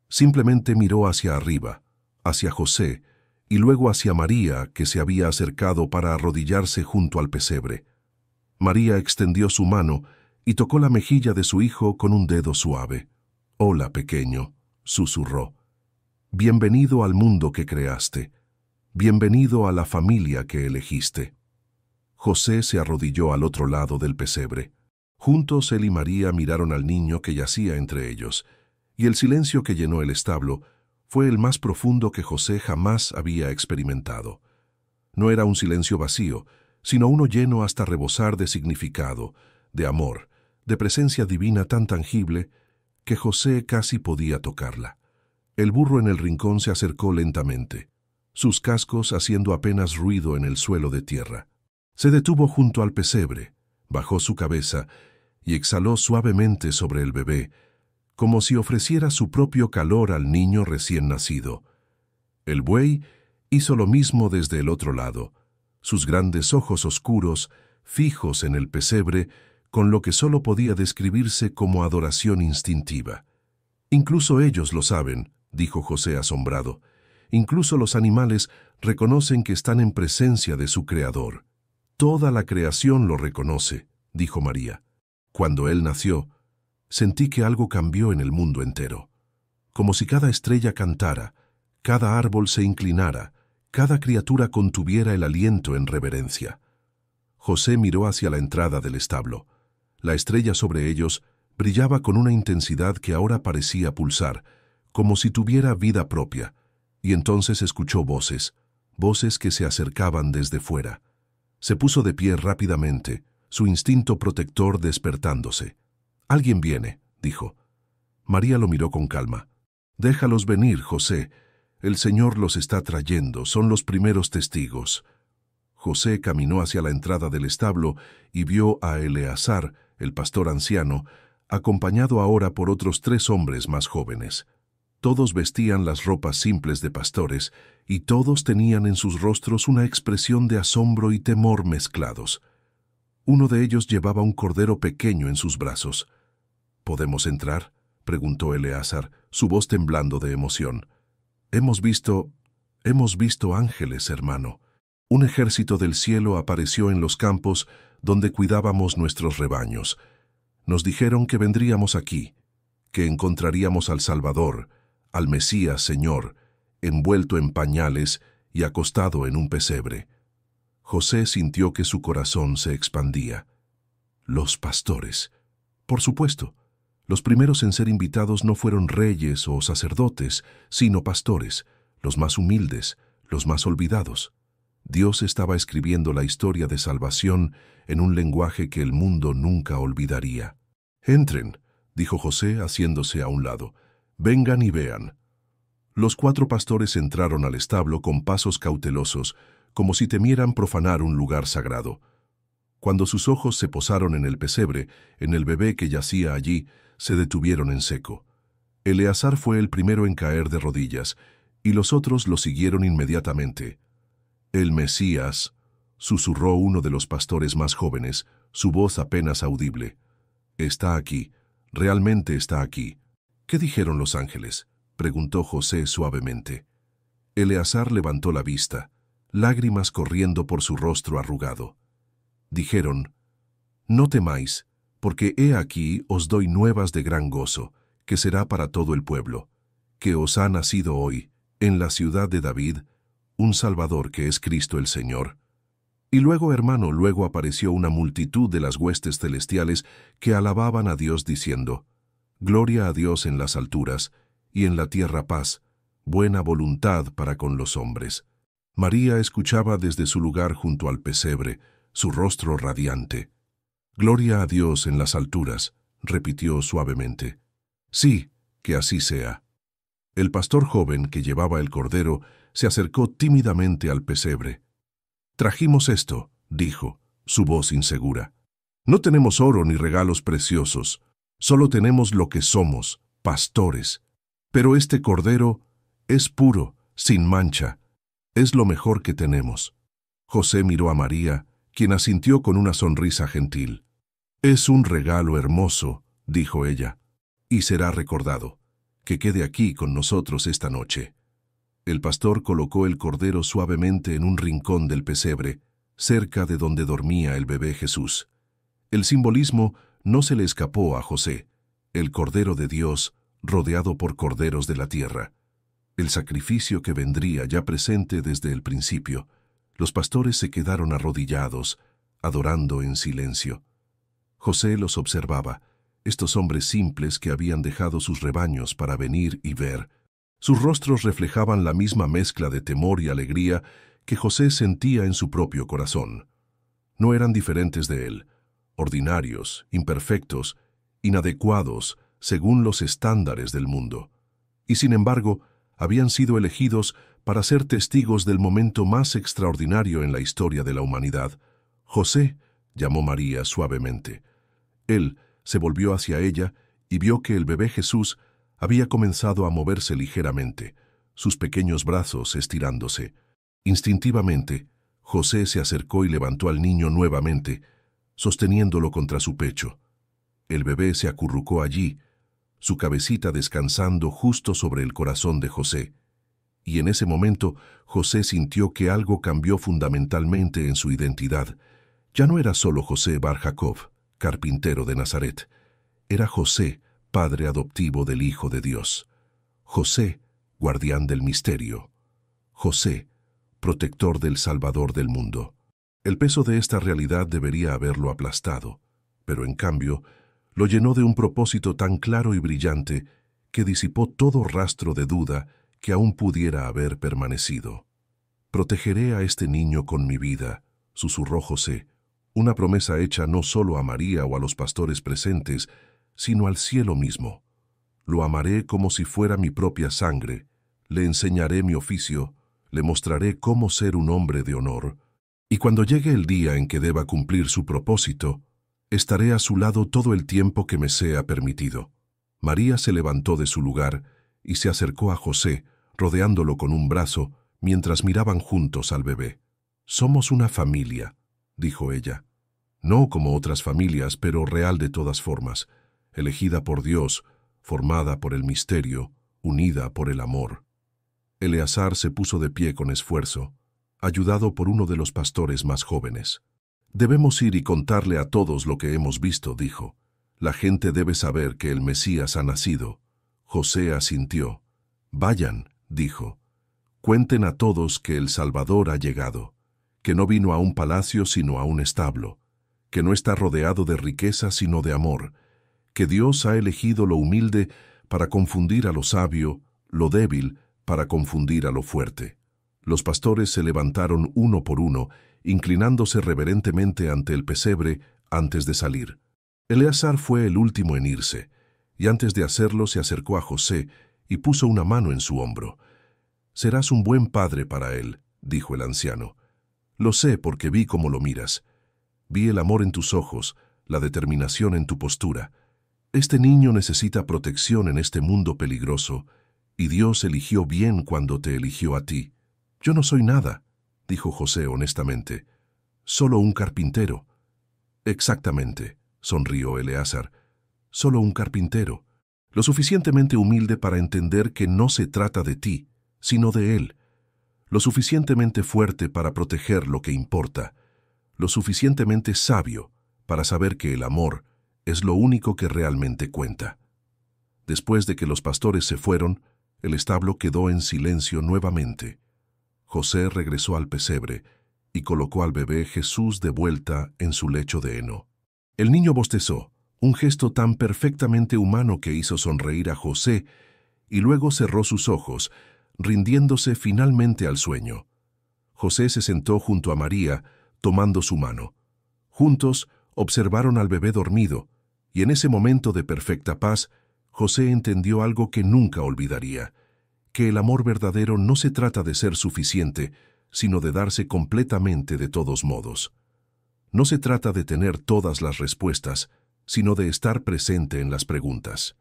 Simplemente miró hacia arriba, hacia José, y luego hacia María, que se había acercado para arrodillarse junto al pesebre. María extendió su mano y tocó la mejilla de su hijo con un dedo suave. «Hola, pequeño», susurró. «Bienvenido al mundo que creaste. Bienvenido a la familia que elegiste». José se arrodilló al otro lado del pesebre. Juntos él y María miraron al niño que yacía entre ellos, y el silencio que llenó el establo fue el más profundo que José jamás había experimentado. No era un silencio vacío, sino uno lleno hasta rebosar de significado, de amor, de presencia divina tan tangible que José casi podía tocarla. El burro en el rincón se acercó lentamente, sus cascos haciendo apenas ruido en el suelo de tierra. Se detuvo junto al pesebre, bajó su cabeza y exhaló suavemente sobre el bebé, como si ofreciera su propio calor al niño recién nacido. El buey hizo lo mismo desde el otro lado, sus grandes ojos oscuros, fijos en el pesebre, con lo que solo podía describirse como adoración instintiva. «Incluso ellos lo saben», dijo José asombrado. «Incluso los animales reconocen que están en presencia de su Creador». «Toda la creación lo reconoce», dijo María. Cuando él nació, sentí que algo cambió en el mundo entero, como si cada estrella cantara, cada árbol se inclinara, cada criatura contuviera el aliento en reverencia. José miró hacia la entrada del establo. La estrella sobre ellos brillaba con una intensidad que ahora parecía pulsar, como si tuviera vida propia, y entonces escuchó voces que se acercaban desde fuera. Se puso de pie rápidamente, su instinto protector despertándose. «Alguien viene», dijo. María lo miró con calma. «Déjalos venir, José. El Señor los está trayendo, son los primeros testigos». José caminó hacia la entrada del establo y vio a Eleazar, el pastor anciano, acompañado ahora por otros 3 hombres más jóvenes. Todos vestían las ropas simples de pastores y todos tenían en sus rostros una expresión de asombro y temor mezclados. Uno de ellos llevaba un cordero pequeño en sus brazos. «¿Podemos entrar?», preguntó Eleazar, su voz temblando de emoción. Hemos visto ángeles, hermano. Un ejército del cielo apareció en los campos donde cuidábamos nuestros rebaños. Nos dijeron que vendríamos aquí, que encontraríamos al Salvador, al Mesías Señor, envuelto en pañales y acostado en un pesebre». José sintió que su corazón se expandía. Los pastores. Por supuesto, los primeros en ser invitados no fueron reyes o sacerdotes, sino pastores, los más humildes, los más olvidados. Dios estaba escribiendo la historia de salvación en un lenguaje que el mundo nunca olvidaría. «Entren», dijo José haciéndose a un lado. «Vengan y vean». Los 4 pastores entraron al establo con pasos cautelosos, como si temieran profanar un lugar sagrado. Cuando sus ojos se posaron en el pesebre, en el bebé que yacía allí, se detuvieron en seco. Eleazar fue el primero en caer de rodillas, y los otros lo siguieron inmediatamente. «El Mesías», susurró uno de los pastores más jóvenes, su voz apenas audible. «Está aquí, realmente está aquí». «¿Qué dijeron los ángeles?», preguntó José suavemente. Eleazar levantó la vista, lágrimas corriendo por su rostro arrugado. Dijeron: «No temáis, porque he aquí os doy nuevas de gran gozo, que será para todo el pueblo, que os ha nacido hoy, en la ciudad de David, un Salvador que es Cristo el Señor». Y luego, hermano, luego apareció una multitud de las huestes celestiales que alababan a Dios diciendo: «Gloria a Dios en las alturas, y en la tierra paz, buena voluntad para con los hombres». María escuchaba desde su lugar junto al pesebre, su rostro radiante. «Gloria a Dios en las alturas», repitió suavemente. «Sí, que así sea». El pastor joven que llevaba el cordero se acercó tímidamente al pesebre. «Trajimos esto», dijo, su voz insegura. «No tenemos oro ni regalos preciosos, solo tenemos lo que somos, pastores. Pero este cordero es puro, sin mancha. Es lo mejor que tenemos». José miró a María, quien asintió con una sonrisa gentil. «Es un regalo hermoso», dijo ella, «y será recordado. Que quede aquí con nosotros esta noche». El pastor colocó el cordero suavemente en un rincón del pesebre, cerca de donde dormía el bebé Jesús. El simbolismo no se le escapó a José, el Cordero de Dios rodeado por corderos de la tierra. El sacrificio que vendría ya presente desde el principio. Los pastores se quedaron arrodillados, adorando en silencio. José los observaba, estos hombres simples que habían dejado sus rebaños para venir y ver. Sus rostros reflejaban la misma mezcla de temor y alegría que José sentía en su propio corazón. No eran diferentes de él, ordinarios, imperfectos, inadecuados según los estándares del mundo. Y sin embargo, habían sido elegidos para ser testigos del momento más extraordinario en la historia de la humanidad. «José», llamó María suavemente. Él se volvió hacia ella y vio que el bebé Jesús había comenzado a moverse ligeramente, sus pequeños brazos estirándose. Instintivamente, José se acercó y levantó al niño nuevamente, sosteniéndolo contra su pecho. El bebé se acurrucó allí, su cabecita descansando justo sobre el corazón de José. Y en ese momento, José sintió que algo cambió fundamentalmente en su identidad. Ya no era solo José Bar Jacob, carpintero de Nazaret. Era José, padre adoptivo del Hijo de Dios. José, guardián del misterio. José, protector del Salvador del mundo. El peso de esta realidad debería haberlo aplastado, pero en cambio, lo llenó de un propósito tan claro y brillante que disipó todo rastro de duda que aún pudiera haber permanecido. «Protegeré a este niño con mi vida», susurró José, una promesa hecha no solo a María o a los pastores presentes, sino al cielo mismo. «Lo amaré como si fuera mi propia sangre, le enseñaré mi oficio, le mostraré cómo ser un hombre de honor, y cuando llegue el día en que deba cumplir su propósito, estaré a su lado todo el tiempo que me sea permitido». María se levantó de su lugar y se acercó a José, rodeándolo con un brazo, mientras miraban juntos al bebé. «Somos una familia», dijo ella. «No como otras familias, pero real de todas formas, elegida por Dios, formada por el misterio, unida por el amor». Eleazar se puso de pie con esfuerzo, ayudado por uno de los pastores más jóvenes. «Debemos ir y contarle a todos lo que hemos visto», dijo. «La gente debe saber que el Mesías ha nacido». José asintió. «Vayan», dijo. «Cuenten a todos que el Salvador ha llegado, que no vino a un palacio sino a un establo, que no está rodeado de riqueza sino de amor, que Dios ha elegido lo humilde para confundir a lo sabio, lo débil para confundir a lo fuerte». Los pastores se levantaron uno por uno, inclinándose reverentemente ante el pesebre antes de salir. Eleazar fue el último en irse, y antes de hacerlo se acercó a José y puso una mano en su hombro. «Serás un buen padre para él», dijo el anciano. «Lo sé porque vi cómo lo miras. Vi el amor en tus ojos, la determinación en tu postura. Este niño necesita protección en este mundo peligroso, y Dios eligió bien cuando te eligió a ti». «Yo no soy nada», dijo José honestamente. «Solo un carpintero». «Exactamente», sonrió Eleazar. «Solo un carpintero, lo suficientemente humilde para entender que no se trata de ti, sino de él, lo suficientemente fuerte para proteger lo que importa, lo suficientemente sabio para saber que el amor es lo único que realmente cuenta». Después de que los pastores se fueron, el establo quedó en silencio nuevamente. José regresó al pesebre y colocó al bebé Jesús de vuelta en su lecho de heno. El niño bostezó, un gesto tan perfectamente humano que hizo sonreír a José, y luego cerró sus ojos, rindiéndose finalmente al sueño. José se sentó junto a María, tomando su mano. Juntos observaron al bebé dormido, y en ese momento de perfecta paz, José entendió algo que nunca olvidaría: que el amor verdadero no se trata de ser suficiente, sino de darse completamente de todos modos. No se trata de tener todas las respuestas, sino de estar presente en las preguntas.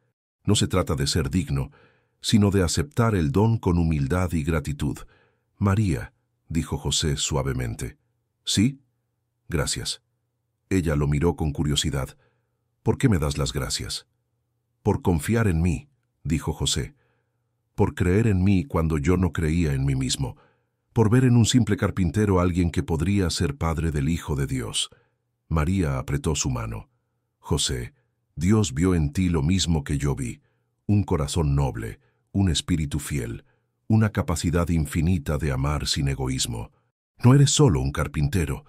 No se trata de ser digno, sino de aceptar el don con humildad y gratitud. «María», dijo José suavemente. «¿Sí? Gracias». Ella lo miró con curiosidad. «¿Por qué me das las gracias?» «Por confiar en mí», dijo José. «Por creer en mí cuando yo no creía en mí mismo. Por ver en un simple carpintero a alguien que podría ser padre del Hijo de Dios». María apretó su mano. «José, Dios vio en ti lo mismo que yo vi: un corazón noble, un espíritu fiel, una capacidad infinita de amar sin egoísmo. No eres solo un carpintero,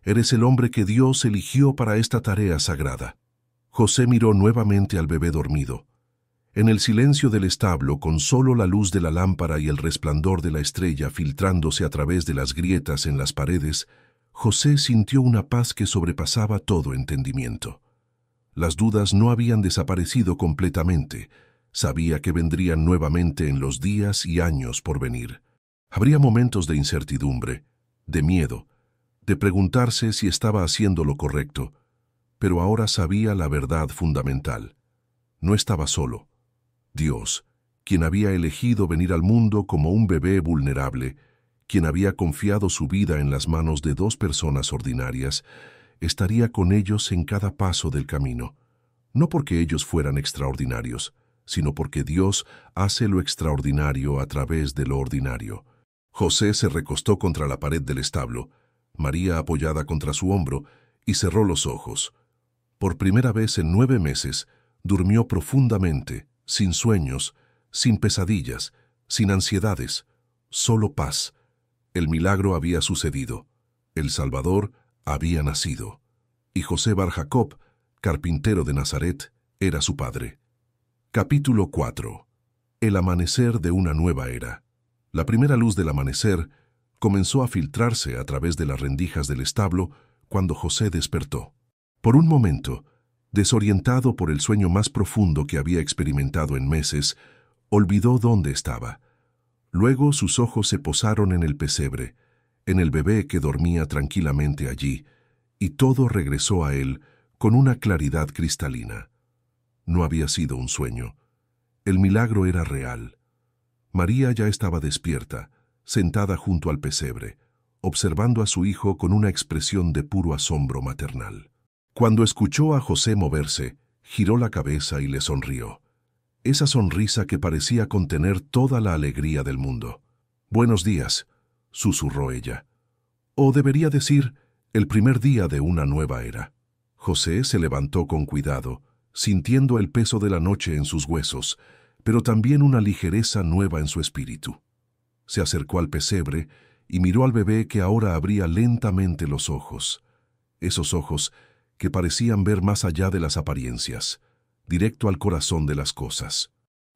eres el hombre que Dios eligió para esta tarea sagrada». José miró nuevamente al bebé dormido. En el silencio del establo, con solo la luz de la lámpara y el resplandor de la estrella filtrándose a través de las grietas en las paredes, José sintió una paz que sobrepasaba todo entendimiento. Las dudas no habían desaparecido completamente. Sabía que vendrían nuevamente en los días y años por venir. Habría momentos de incertidumbre, de miedo, de preguntarse si estaba haciendo lo correcto, pero ahora sabía la verdad fundamental. No estaba solo. Dios, quien había elegido venir al mundo como un bebé vulnerable, quien había confiado su vida en las manos de dos personas ordinarias, estaría con ellos en cada paso del camino. No porque ellos fueran extraordinarios, sino porque Dios hace lo extraordinario a través de lo ordinario. José se recostó contra la pared del establo, María apoyada contra su hombro, y cerró los ojos. Por primera vez en 9 meses, durmió profundamente, sin sueños, sin pesadillas, sin ansiedades, solo paz. El milagro había sucedido. El Salvador había nacido. Y José Bar Jacob, carpintero de Nazaret, era su padre. Capítulo 4. El amanecer de una nueva era. La primera luz del amanecer comenzó a filtrarse a través de las rendijas del establo cuando José despertó. Por un momento, desorientado por el sueño más profundo que había experimentado en meses, olvidó dónde estaba. Luego sus ojos se posaron en el pesebre, en el bebé que dormía tranquilamente allí, y todo regresó a él con una claridad cristalina. No había sido un sueño. El milagro era real. María ya estaba despierta, sentada junto al pesebre, observando a su hijo con una expresión de puro asombro maternal. Cuando escuchó a José moverse, giró la cabeza y le sonrió. Esa sonrisa que parecía contener toda la alegría del mundo. «Buenos días», susurró ella. O debería decir, el primer día de una nueva era. José se levantó con cuidado, sintiendo el peso de la noche en sus huesos, pero también una ligereza nueva en su espíritu. Se acercó al pesebre y miró al bebé que ahora abría lentamente los ojos. Esos ojos que parecían ver más allá de las apariencias, directo al corazón de las cosas.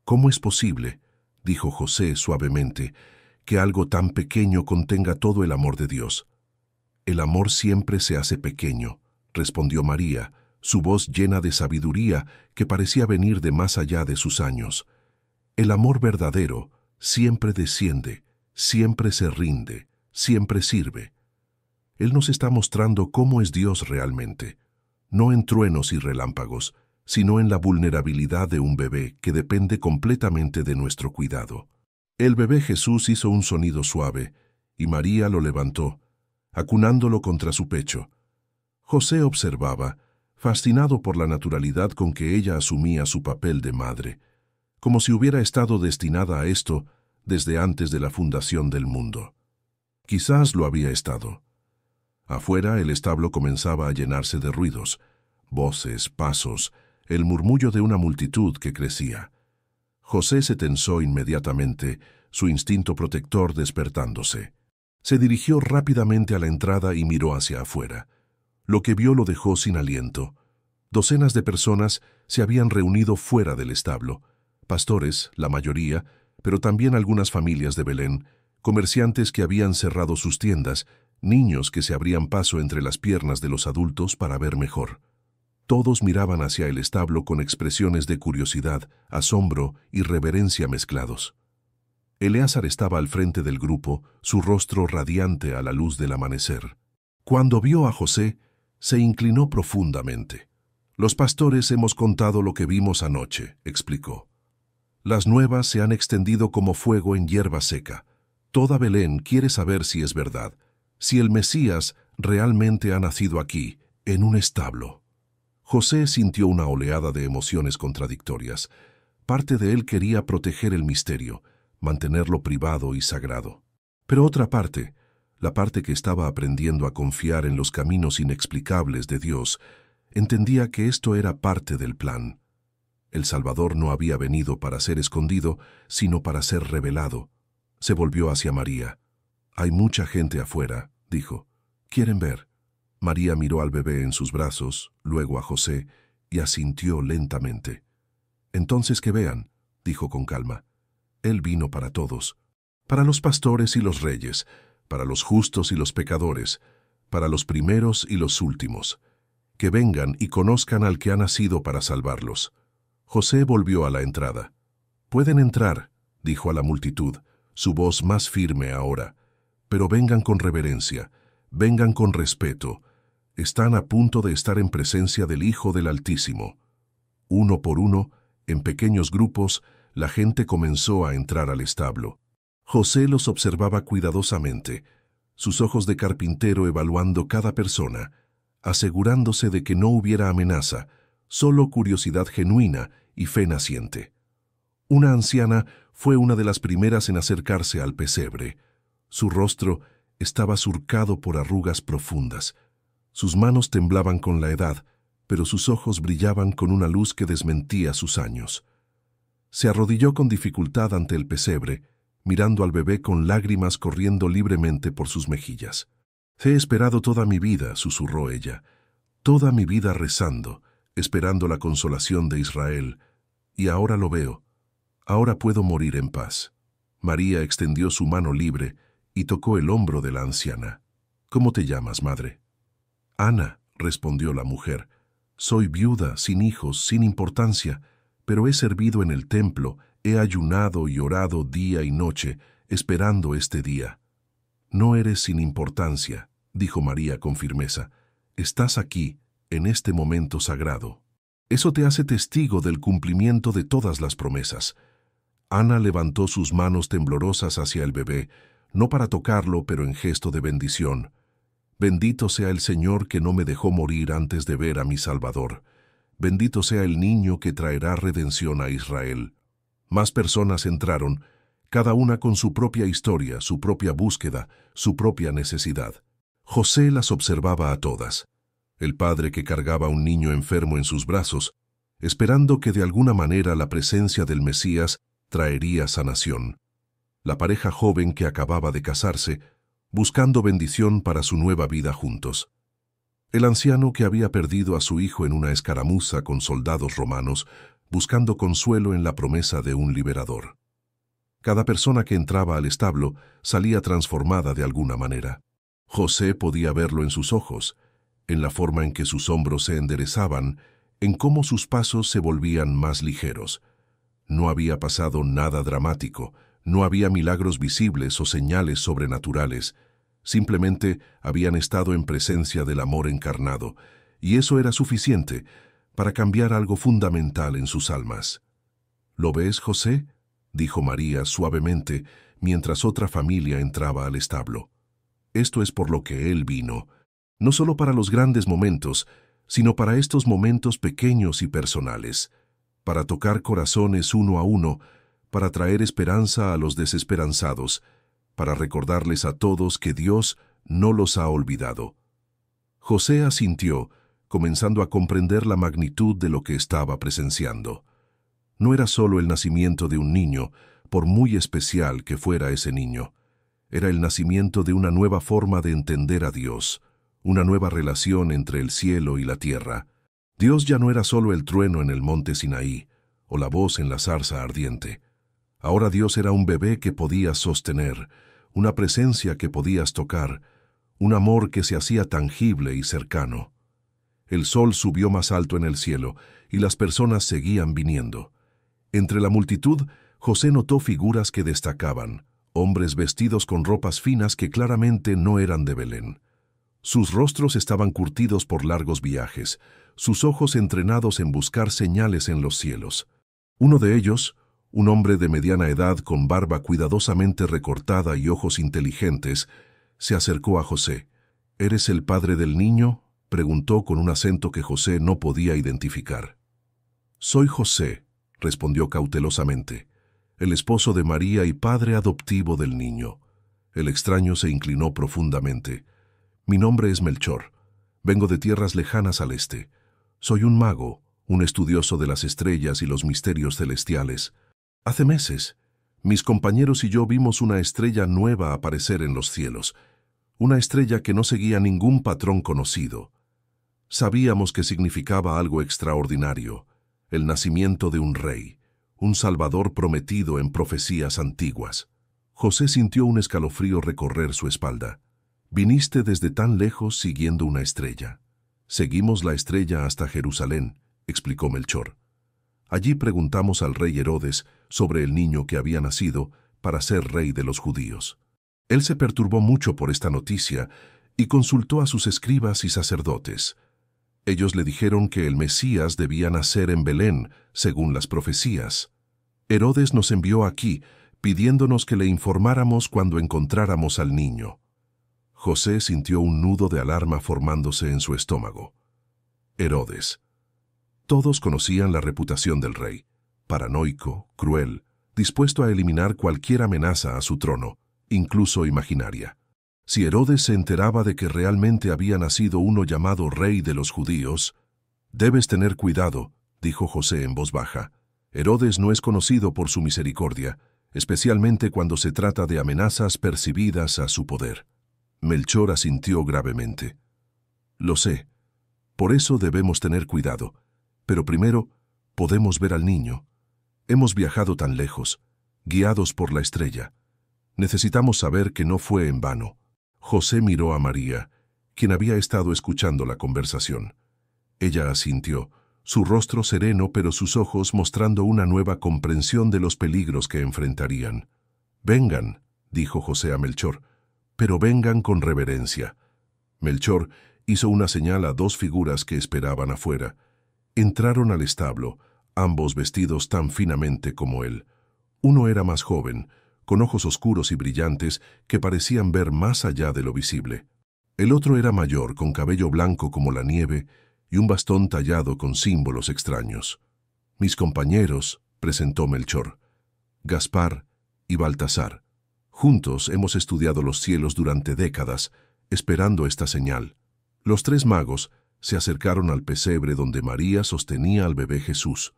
«¿Cómo es posible?», dijo José suavemente, «que algo tan pequeño contenga todo el amor de Dios?» «El amor siempre se hace pequeño», respondió María, su voz llena de sabiduría que parecía venir de más allá de sus años. «El amor verdadero siempre desciende, siempre se rinde, siempre sirve». Él nos está mostrando cómo es Dios realmente, no en truenos y relámpagos, sino en la vulnerabilidad de un bebé que depende completamente de nuestro cuidado. El bebé Jesús hizo un sonido suave, y María lo levantó, acunándolo contra su pecho. José observaba, fascinado por la naturalidad con que ella asumía su papel de madre, como si hubiera estado destinada a esto desde antes de la fundación del mundo. Quizás lo había estado. Afuera el establo comenzaba a llenarse de ruidos, voces, pasos, el murmullo de una multitud que crecía. José se tensó inmediatamente, su instinto protector despertándose. Se dirigió rápidamente a la entrada y miró hacia afuera. Lo que vio lo dejó sin aliento. Docenas de personas se habían reunido fuera del establo. Pastores, la mayoría, pero también algunas familias de Belén, comerciantes que habían cerrado sus tiendas, niños que se abrían paso entre las piernas de los adultos para ver mejor. Todos miraban hacia el establo con expresiones de curiosidad, asombro y reverencia mezclados. Eleazar estaba al frente del grupo, su rostro radiante a la luz del amanecer. Cuando vio a José, se inclinó profundamente. «Los pastores hemos contado lo que vimos anoche», explicó. «Las nuevas se han extendido como fuego en hierba seca. Toda Belén quiere saber si es verdad, si el Mesías realmente ha nacido aquí, en un establo». José sintió una oleada de emociones contradictorias. Parte de él quería proteger el misterio, mantenerlo privado y sagrado. Pero otra parte, la parte que estaba aprendiendo a confiar en los caminos inexplicables de Dios, entendía que esto era parte del plan. El Salvador no había venido para ser escondido, sino para ser revelado. Se volvió hacia María. «Hay mucha gente afuera», dijo. «¿Quieren ver?» María miró al bebé en sus brazos, luego a José, y asintió lentamente. «Entonces que vean», dijo con calma. «Él vino para todos, para los pastores y los reyes, para los justos y los pecadores, para los primeros y los últimos. Que vengan y conozcan al que ha nacido para salvarlos». José volvió a la entrada. «Pueden entrar», dijo a la multitud, su voz más firme ahora, «pero vengan con reverencia, vengan con respeto. Están a punto de estar en presencia del Hijo del Altísimo». Uno por uno, en pequeños grupos, la gente comenzó a entrar al establo. José los observaba cuidadosamente, sus ojos de carpintero evaluando cada persona, asegurándose de que no hubiera amenaza, solo curiosidad genuina y fe naciente. Una anciana fue una de las primeras en acercarse al pesebre. Su rostro estaba surcado por arrugas profundas. Sus manos temblaban con la edad, pero sus ojos brillaban con una luz que desmentía sus años. Se arrodilló con dificultad ante el pesebre, mirando al bebé con lágrimas corriendo libremente por sus mejillas. «He esperado toda mi vida», susurró ella, «toda mi vida rezando, esperando la consolación de Israel, y ahora lo veo. Ahora puedo morir en paz». María extendió su mano libre y tocó el hombro de la anciana. «¿Cómo te llamas, madre?» «Ana», respondió la mujer. «Soy viuda, sin hijos, sin importancia, pero he servido en el templo, he ayunado y orado día y noche, esperando este día». «No eres sin importancia», dijo María con firmeza. «Estás aquí, en este momento sagrado. Eso te hace testigo del cumplimiento de todas las promesas». Ana levantó sus manos temblorosas hacia el bebé, no para tocarlo, pero en gesto de bendición. «Bendito sea el Señor que no me dejó morir antes de ver a mi Salvador. Bendito sea el niño que traerá redención a Israel». Más personas entraron, cada una con su propia historia, su propia búsqueda, su propia necesidad. José las observaba a todas. El padre que cargaba a un niño enfermo en sus brazos, esperando que de alguna manera la presencia del Mesías traería sanación. La pareja joven que acababa de casarse, buscando bendición para su nueva vida juntos. El anciano que había perdido a su hijo en una escaramuza con soldados romanos, buscando consuelo en la promesa de un liberador. Cada persona que entraba al establo salía transformada de alguna manera. José podía verlo en sus ojos, en la forma en que sus hombros se enderezaban, en cómo sus pasos se volvían más ligeros. No había pasado nada dramático, no había milagros visibles o señales sobrenaturales. Simplemente habían estado en presencia del amor encarnado, y eso era suficiente para cambiar algo fundamental en sus almas. «¿Lo ves, José?», dijo María suavemente, mientras otra familia entraba al establo. «Esto es por lo que Él vino, no solo para los grandes momentos, sino para estos momentos pequeños y personales, para tocar corazones uno a uno, para traer esperanza a los desesperanzados, para recordarles a todos que Dios no los ha olvidado». José asintió, comenzando a comprender la magnitud de lo que estaba presenciando. No era solo el nacimiento de un niño, por muy especial que fuera ese niño. Era el nacimiento de una nueva forma de entender a Dios, una nueva relación entre el cielo y la tierra. Dios ya no era solo el trueno en el monte Sinaí, o la voz en la zarza ardiente. Ahora Dios era un bebé que podías sostener, una presencia que podías tocar, un amor que se hacía tangible y cercano. El sol subió más alto en el cielo, y las personas seguían viniendo. Entre la multitud, José notó figuras que destacaban, hombres vestidos con ropas finas que claramente no eran de Belén. Sus rostros estaban curtidos por largos viajes, sus ojos entrenados en buscar señales en los cielos. Uno de ellos, un hombre de mediana edad con barba cuidadosamente recortada y ojos inteligentes, se acercó a José. «¿Eres el padre del niño?», preguntó con un acento que José no podía identificar. «Soy José», respondió cautelosamente, «el esposo de María y padre adoptivo del niño». El extraño se inclinó profundamente. «Mi nombre es Melchor. Vengo de tierras lejanas al este. Soy un mago, un estudioso de las estrellas y los misterios celestiales. Hace meses, mis compañeros y yo vimos una estrella nueva aparecer en los cielos, una estrella que no seguía ningún patrón conocido. Sabíamos que significaba algo extraordinario, el nacimiento de un rey, un salvador prometido en profecías antiguas». José sintió un escalofrío recorrer su espalda. «Viniste desde tan lejos siguiendo una estrella». «Seguimos la estrella hasta Jerusalén», explicó Melchor. «Allí preguntamos al rey Herodes sobre el niño que había nacido para ser rey de los judíos. Él se perturbó mucho por esta noticia y consultó a sus escribas y sacerdotes. Ellos le dijeron que el Mesías debía nacer en Belén, según las profecías. Herodes nos envió aquí, pidiéndonos que le informáramos cuando encontráramos al niño». José sintió un nudo de alarma formándose en su estómago. Herodes. Todos conocían la reputación del rey, paranoico, cruel, dispuesto a eliminar cualquier amenaza a su trono, incluso imaginaria. Si Herodes se enteraba de que realmente había nacido uno llamado Rey de los Judíos, Debes tener cuidado, dijo José en voz baja. Herodes no es conocido por su misericordia, especialmente cuando se trata de amenazas percibidas a su poder. Melchor asintió gravemente. Lo sé. Por eso debemos tener cuidado. Pero primero, podemos ver al niño. Hemos viajado tan lejos, guiados por la estrella. Necesitamos saber que no fue en vano. José miró a María, quien había estado escuchando la conversación. Ella asintió, su rostro sereno pero sus ojos mostrando una nueva comprensión de los peligros que enfrentarían. «Vengan», dijo José a Melchor, «pero vengan con reverencia». Melchor hizo una señal a dos figuras que esperaban afuera. Entraron al establo, ambos vestidos tan finamente como él. Uno era más joven, con ojos oscuros y brillantes que parecían ver más allá de lo visible. El otro era mayor, con cabello blanco como la nieve y un bastón tallado con símbolos extraños. «Mis compañeros», presentó Melchor, «Gaspar y Baltasar. Juntos hemos estudiado los cielos durante décadas, esperando esta señal». Los tres magos se acercaron al pesebre donde María sostenía al bebé Jesús.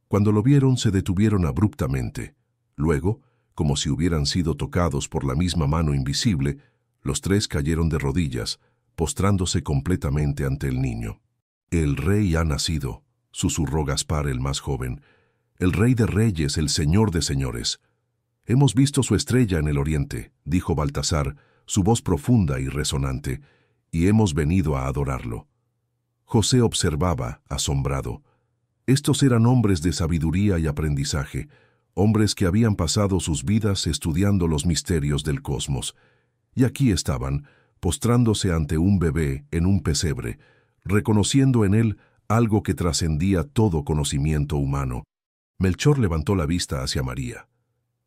Cuando lo vieron, se detuvieron abruptamente. Luego, como si hubieran sido tocados por la misma mano invisible, los tres cayeron de rodillas, postrándose completamente ante el niño. «El rey ha nacido», susurró Gaspar el más joven. «El rey de reyes, el señor de señores». «Hemos visto su estrella en el oriente», dijo Baltasar, su voz profunda y resonante, «y hemos venido a adorarlo». José observaba, asombrado. Estos eran hombres de sabiduría y aprendizaje, hombres que habían pasado sus vidas estudiando los misterios del cosmos. Y aquí estaban, postrándose ante un bebé en un pesebre, reconociendo en él algo que trascendía todo conocimiento humano. Melchor levantó la vista hacia María.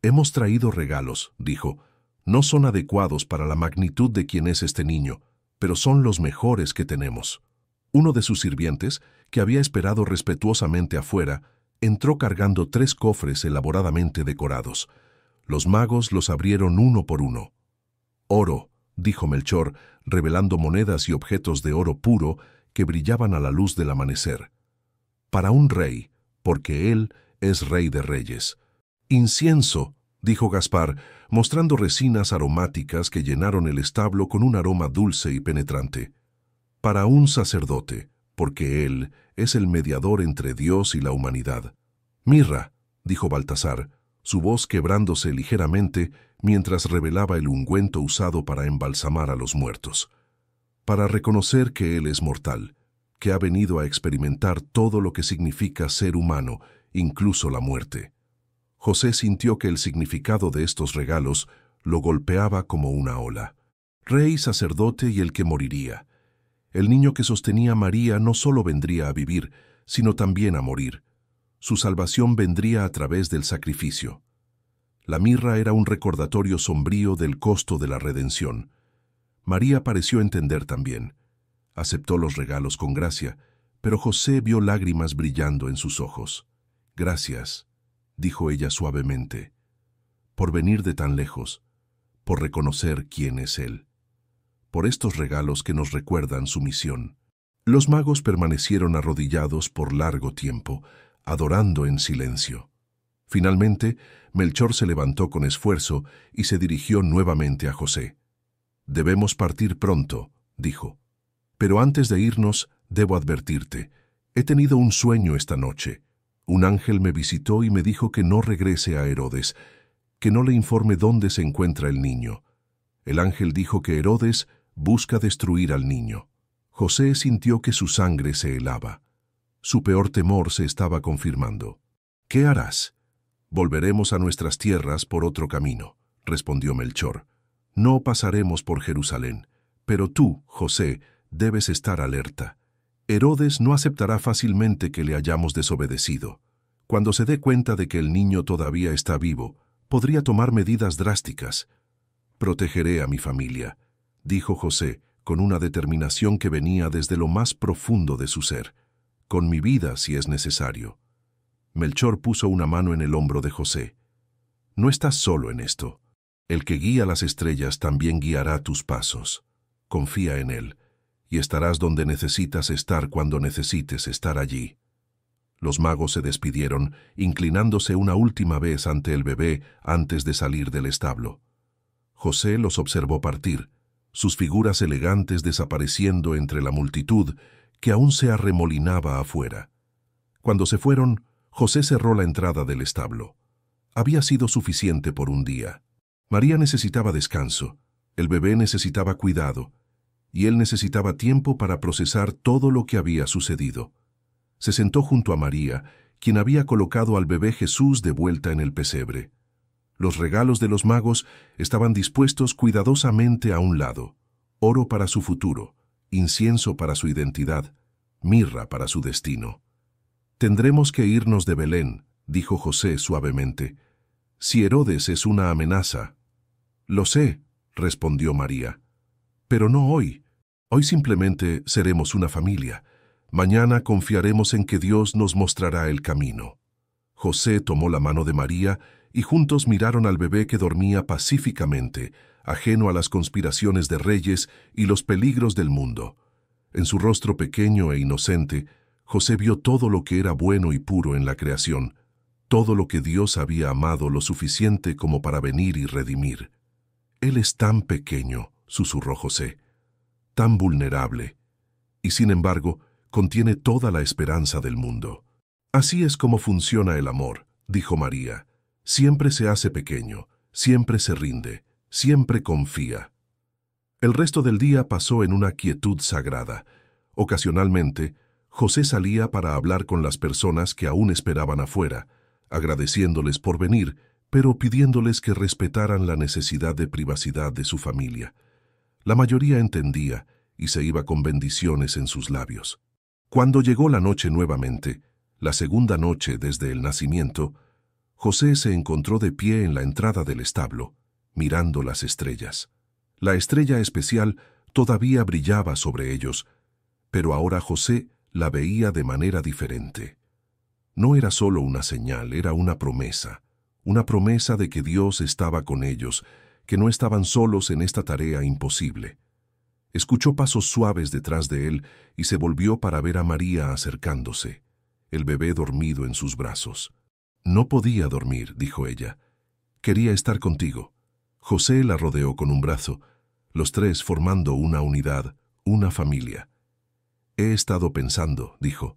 «Hemos traído regalos», dijo. «No son adecuados para la magnitud de quien es este niño, pero son los mejores que tenemos». Uno de sus sirvientes, que había esperado respetuosamente afuera, entró cargando 3 cofres elaboradamente decorados. Los magos los abrieron uno por uno. «Oro», dijo Melchor, revelando monedas y objetos de oro puro que brillaban a la luz del amanecer. «Para un rey, porque él es rey de reyes». «Incienso», dijo Gaspar, mostrando resinas aromáticas que llenaron el establo con un aroma dulce y penetrante. «Para un sacerdote, porque él es el mediador entre Dios y la humanidad». «Mirra», dijo Baltasar, su voz quebrándose ligeramente mientras revelaba el ungüento usado para embalsamar a los muertos. «Para reconocer que él es mortal, que ha venido a experimentar todo lo que significa ser humano, incluso la muerte». José sintió que el significado de estos regalos lo golpeaba como una ola. Rey, sacerdote y el que moriría. El niño que sostenía a María no solo vendría a vivir, sino también a morir. Su salvación vendría a través del sacrificio. La mirra era un recordatorio sombrío del costo de la redención. María pareció entender también. Aceptó los regalos con gracia, pero José vio lágrimas brillando en sus ojos. «Gracias», dijo ella suavemente, «por venir de tan lejos, por reconocer quién es Él, por estos regalos que nos recuerdan su misión». Los magos permanecieron arrodillados por largo tiempo, adorando en silencio. Finalmente, Melchor se levantó con esfuerzo y se dirigió nuevamente a José. «Debemos partir pronto», dijo. «Pero antes de irnos, debo advertirte. He tenido un sueño esta noche. Un ángel me visitó y me dijo que no regrese a Herodes, que no le informe dónde se encuentra el niño. El ángel dijo que Herodes busca destruir al niño». José sintió que su sangre se helaba. Su peor temor se estaba confirmando. «¿Qué harás?» «Volveremos a nuestras tierras por otro camino», respondió Melchor. «No pasaremos por Jerusalén, pero tú, José, debes estar alerta. Herodes no aceptará fácilmente que le hayamos desobedecido. Cuando se dé cuenta de que el niño todavía está vivo, podría tomar medidas drásticas». «Protegeré a mi familia», dijo José, con una determinación que venía desde lo más profundo de su ser. «Con mi vida, si es necesario». Melchor puso una mano en el hombro de José. «No estás solo en esto. El que guía las estrellas también guiará tus pasos. Confía en él, y estarás donde necesitas estar cuando necesites estar allí. Los magos se despidieron, inclinándose una última vez ante el bebé antes de salir del establo. José los observó partir, sus figuras elegantes desapareciendo entre la multitud que aún se arremolinaba afuera. Cuando se fueron, José cerró la entrada del establo. Había sido suficiente por un día. María necesitaba descanso, el bebé necesitaba cuidado, y él necesitaba tiempo para procesar todo lo que había sucedido. Se sentó junto a María, quien había colocado al bebé Jesús de vuelta en el pesebre. Los regalos de los magos estaban dispuestos cuidadosamente a un lado: oro para su futuro, incienso para su identidad, mirra para su destino. «Tendremos que irnos de Belén», dijo José suavemente. «Si Herodes es una amenaza». «Lo sé», respondió María. «Pero no hoy. Hoy simplemente seremos una familia. Mañana confiaremos en que Dios nos mostrará el camino». José tomó la mano de María y juntos miraron al bebé que dormía pacíficamente, ajeno a las conspiraciones de reyes y los peligros del mundo. En su rostro pequeño e inocente, José vio todo lo que era bueno y puro en la creación, todo lo que Dios había amado lo suficiente como para venir y redimir. «Él es tan pequeño», susurró José, «tan vulnerable, y sin embargo, contiene toda la esperanza del mundo». «Así es como funciona el amor», dijo María. «Siempre se hace pequeño, siempre se rinde, siempre confía». El resto del día pasó en una quietud sagrada. Ocasionalmente, José salía para hablar con las personas que aún esperaban afuera, agradeciéndoles por venir, pero pidiéndoles que respetaran la necesidad de privacidad de su familia. La mayoría entendía y se iba con bendiciones en sus labios. Cuando llegó la noche nuevamente, la segunda noche desde el nacimiento, José se encontró de pie en la entrada del establo, mirando las estrellas. La estrella especial todavía brillaba sobre ellos, pero ahora José la veía de manera diferente. No era solo una señal, era una promesa de que Dios estaba con ellos, que no estaban solos en esta tarea imposible. Escuchó pasos suaves detrás de él y se volvió para ver a María acercándose, el bebé dormido en sus brazos. «No podía dormir», dijo ella. «Quería estar contigo». José la rodeó con un brazo, los tres formando una unidad, una familia. «He estado pensando», dijo,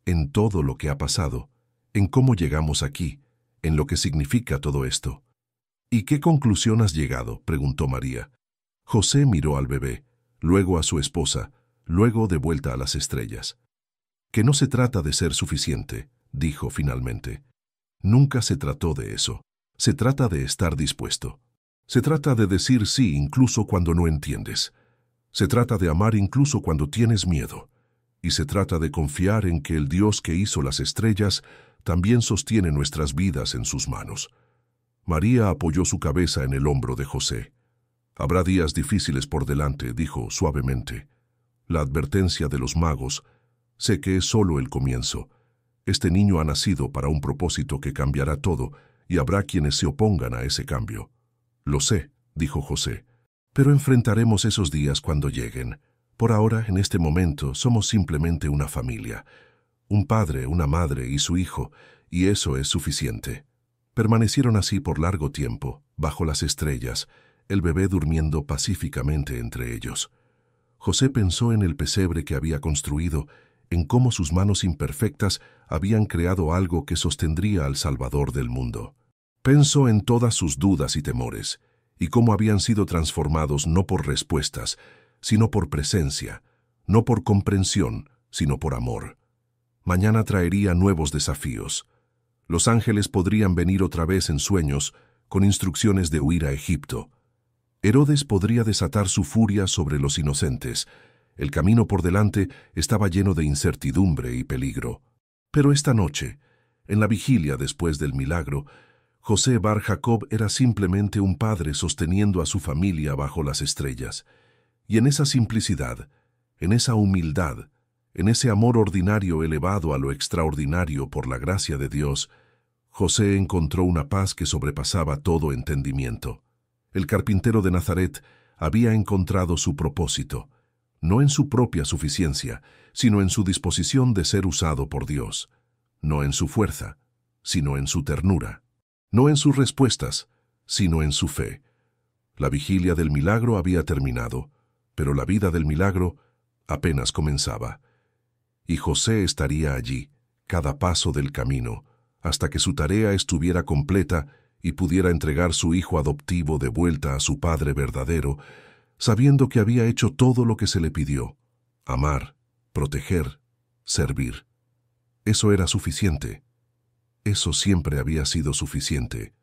«en todo lo que ha pasado, en cómo llegamos aquí, en lo que significa todo esto». «¿Y qué conclusión has llegado?», preguntó María. José miró al bebé, luego a su esposa, luego de vuelta a las estrellas. «Que no se trata de ser suficiente», dijo finalmente. «Nunca se trató de eso. Se trata de estar dispuesto. Se trata de decir sí incluso cuando no entiendes. Se trata de amar incluso cuando tienes miedo. Y se trata de confiar en que el Dios que hizo las estrellas también sostiene nuestras vidas en sus manos». María apoyó su cabeza en el hombro de José. «Habrá días difíciles por delante», dijo suavemente. «La advertencia de los magos, sé que es solo el comienzo. Este niño ha nacido para un propósito que cambiará todo, y habrá quienes se opongan a ese cambio». «Lo sé», dijo José, «pero enfrentaremos esos días cuando lleguen. Por ahora, en este momento, somos simplemente una familia. Un padre, una madre y su hijo, y eso es suficiente». Permanecieron así por largo tiempo, bajo las estrellas, el bebé durmiendo pacíficamente entre ellos. José pensó en el pesebre que había construido, en cómo sus manos imperfectas habían creado algo que sostendría al Salvador del mundo. Pensó en todas sus dudas y temores, y cómo habían sido transformados no por respuestas, sino por presencia, no por comprensión, sino por amor. Mañana traería nuevos desafíos. Los ángeles podrían venir otra vez en sueños, con instrucciones de huir a Egipto. Herodes podría desatar su furia sobre los inocentes. El camino por delante estaba lleno de incertidumbre y peligro. Pero esta noche, en la vigilia después del milagro, José Bar Jacob era simplemente un padre sosteniendo a su familia bajo las estrellas. Y en esa simplicidad, en esa humildad, en ese amor ordinario elevado a lo extraordinario por la gracia de Dios, José encontró una paz que sobrepasaba todo entendimiento. El carpintero de Nazaret había encontrado su propósito. no en su propia suficiencia, sino en su disposición de ser usado por Dios, no en su fuerza, sino en su ternura, no en sus respuestas, sino en su fe. La vigilia del milagro había terminado, pero la vida del milagro apenas comenzaba. Y José estaría allí, cada paso del camino, hasta que su tarea estuviera completa y pudiera entregar su hijo adoptivo de vuelta a su padre verdadero, sabiendo que había hecho todo lo que se le pidió: amar, proteger, servir. Eso era suficiente. Eso siempre había sido suficiente.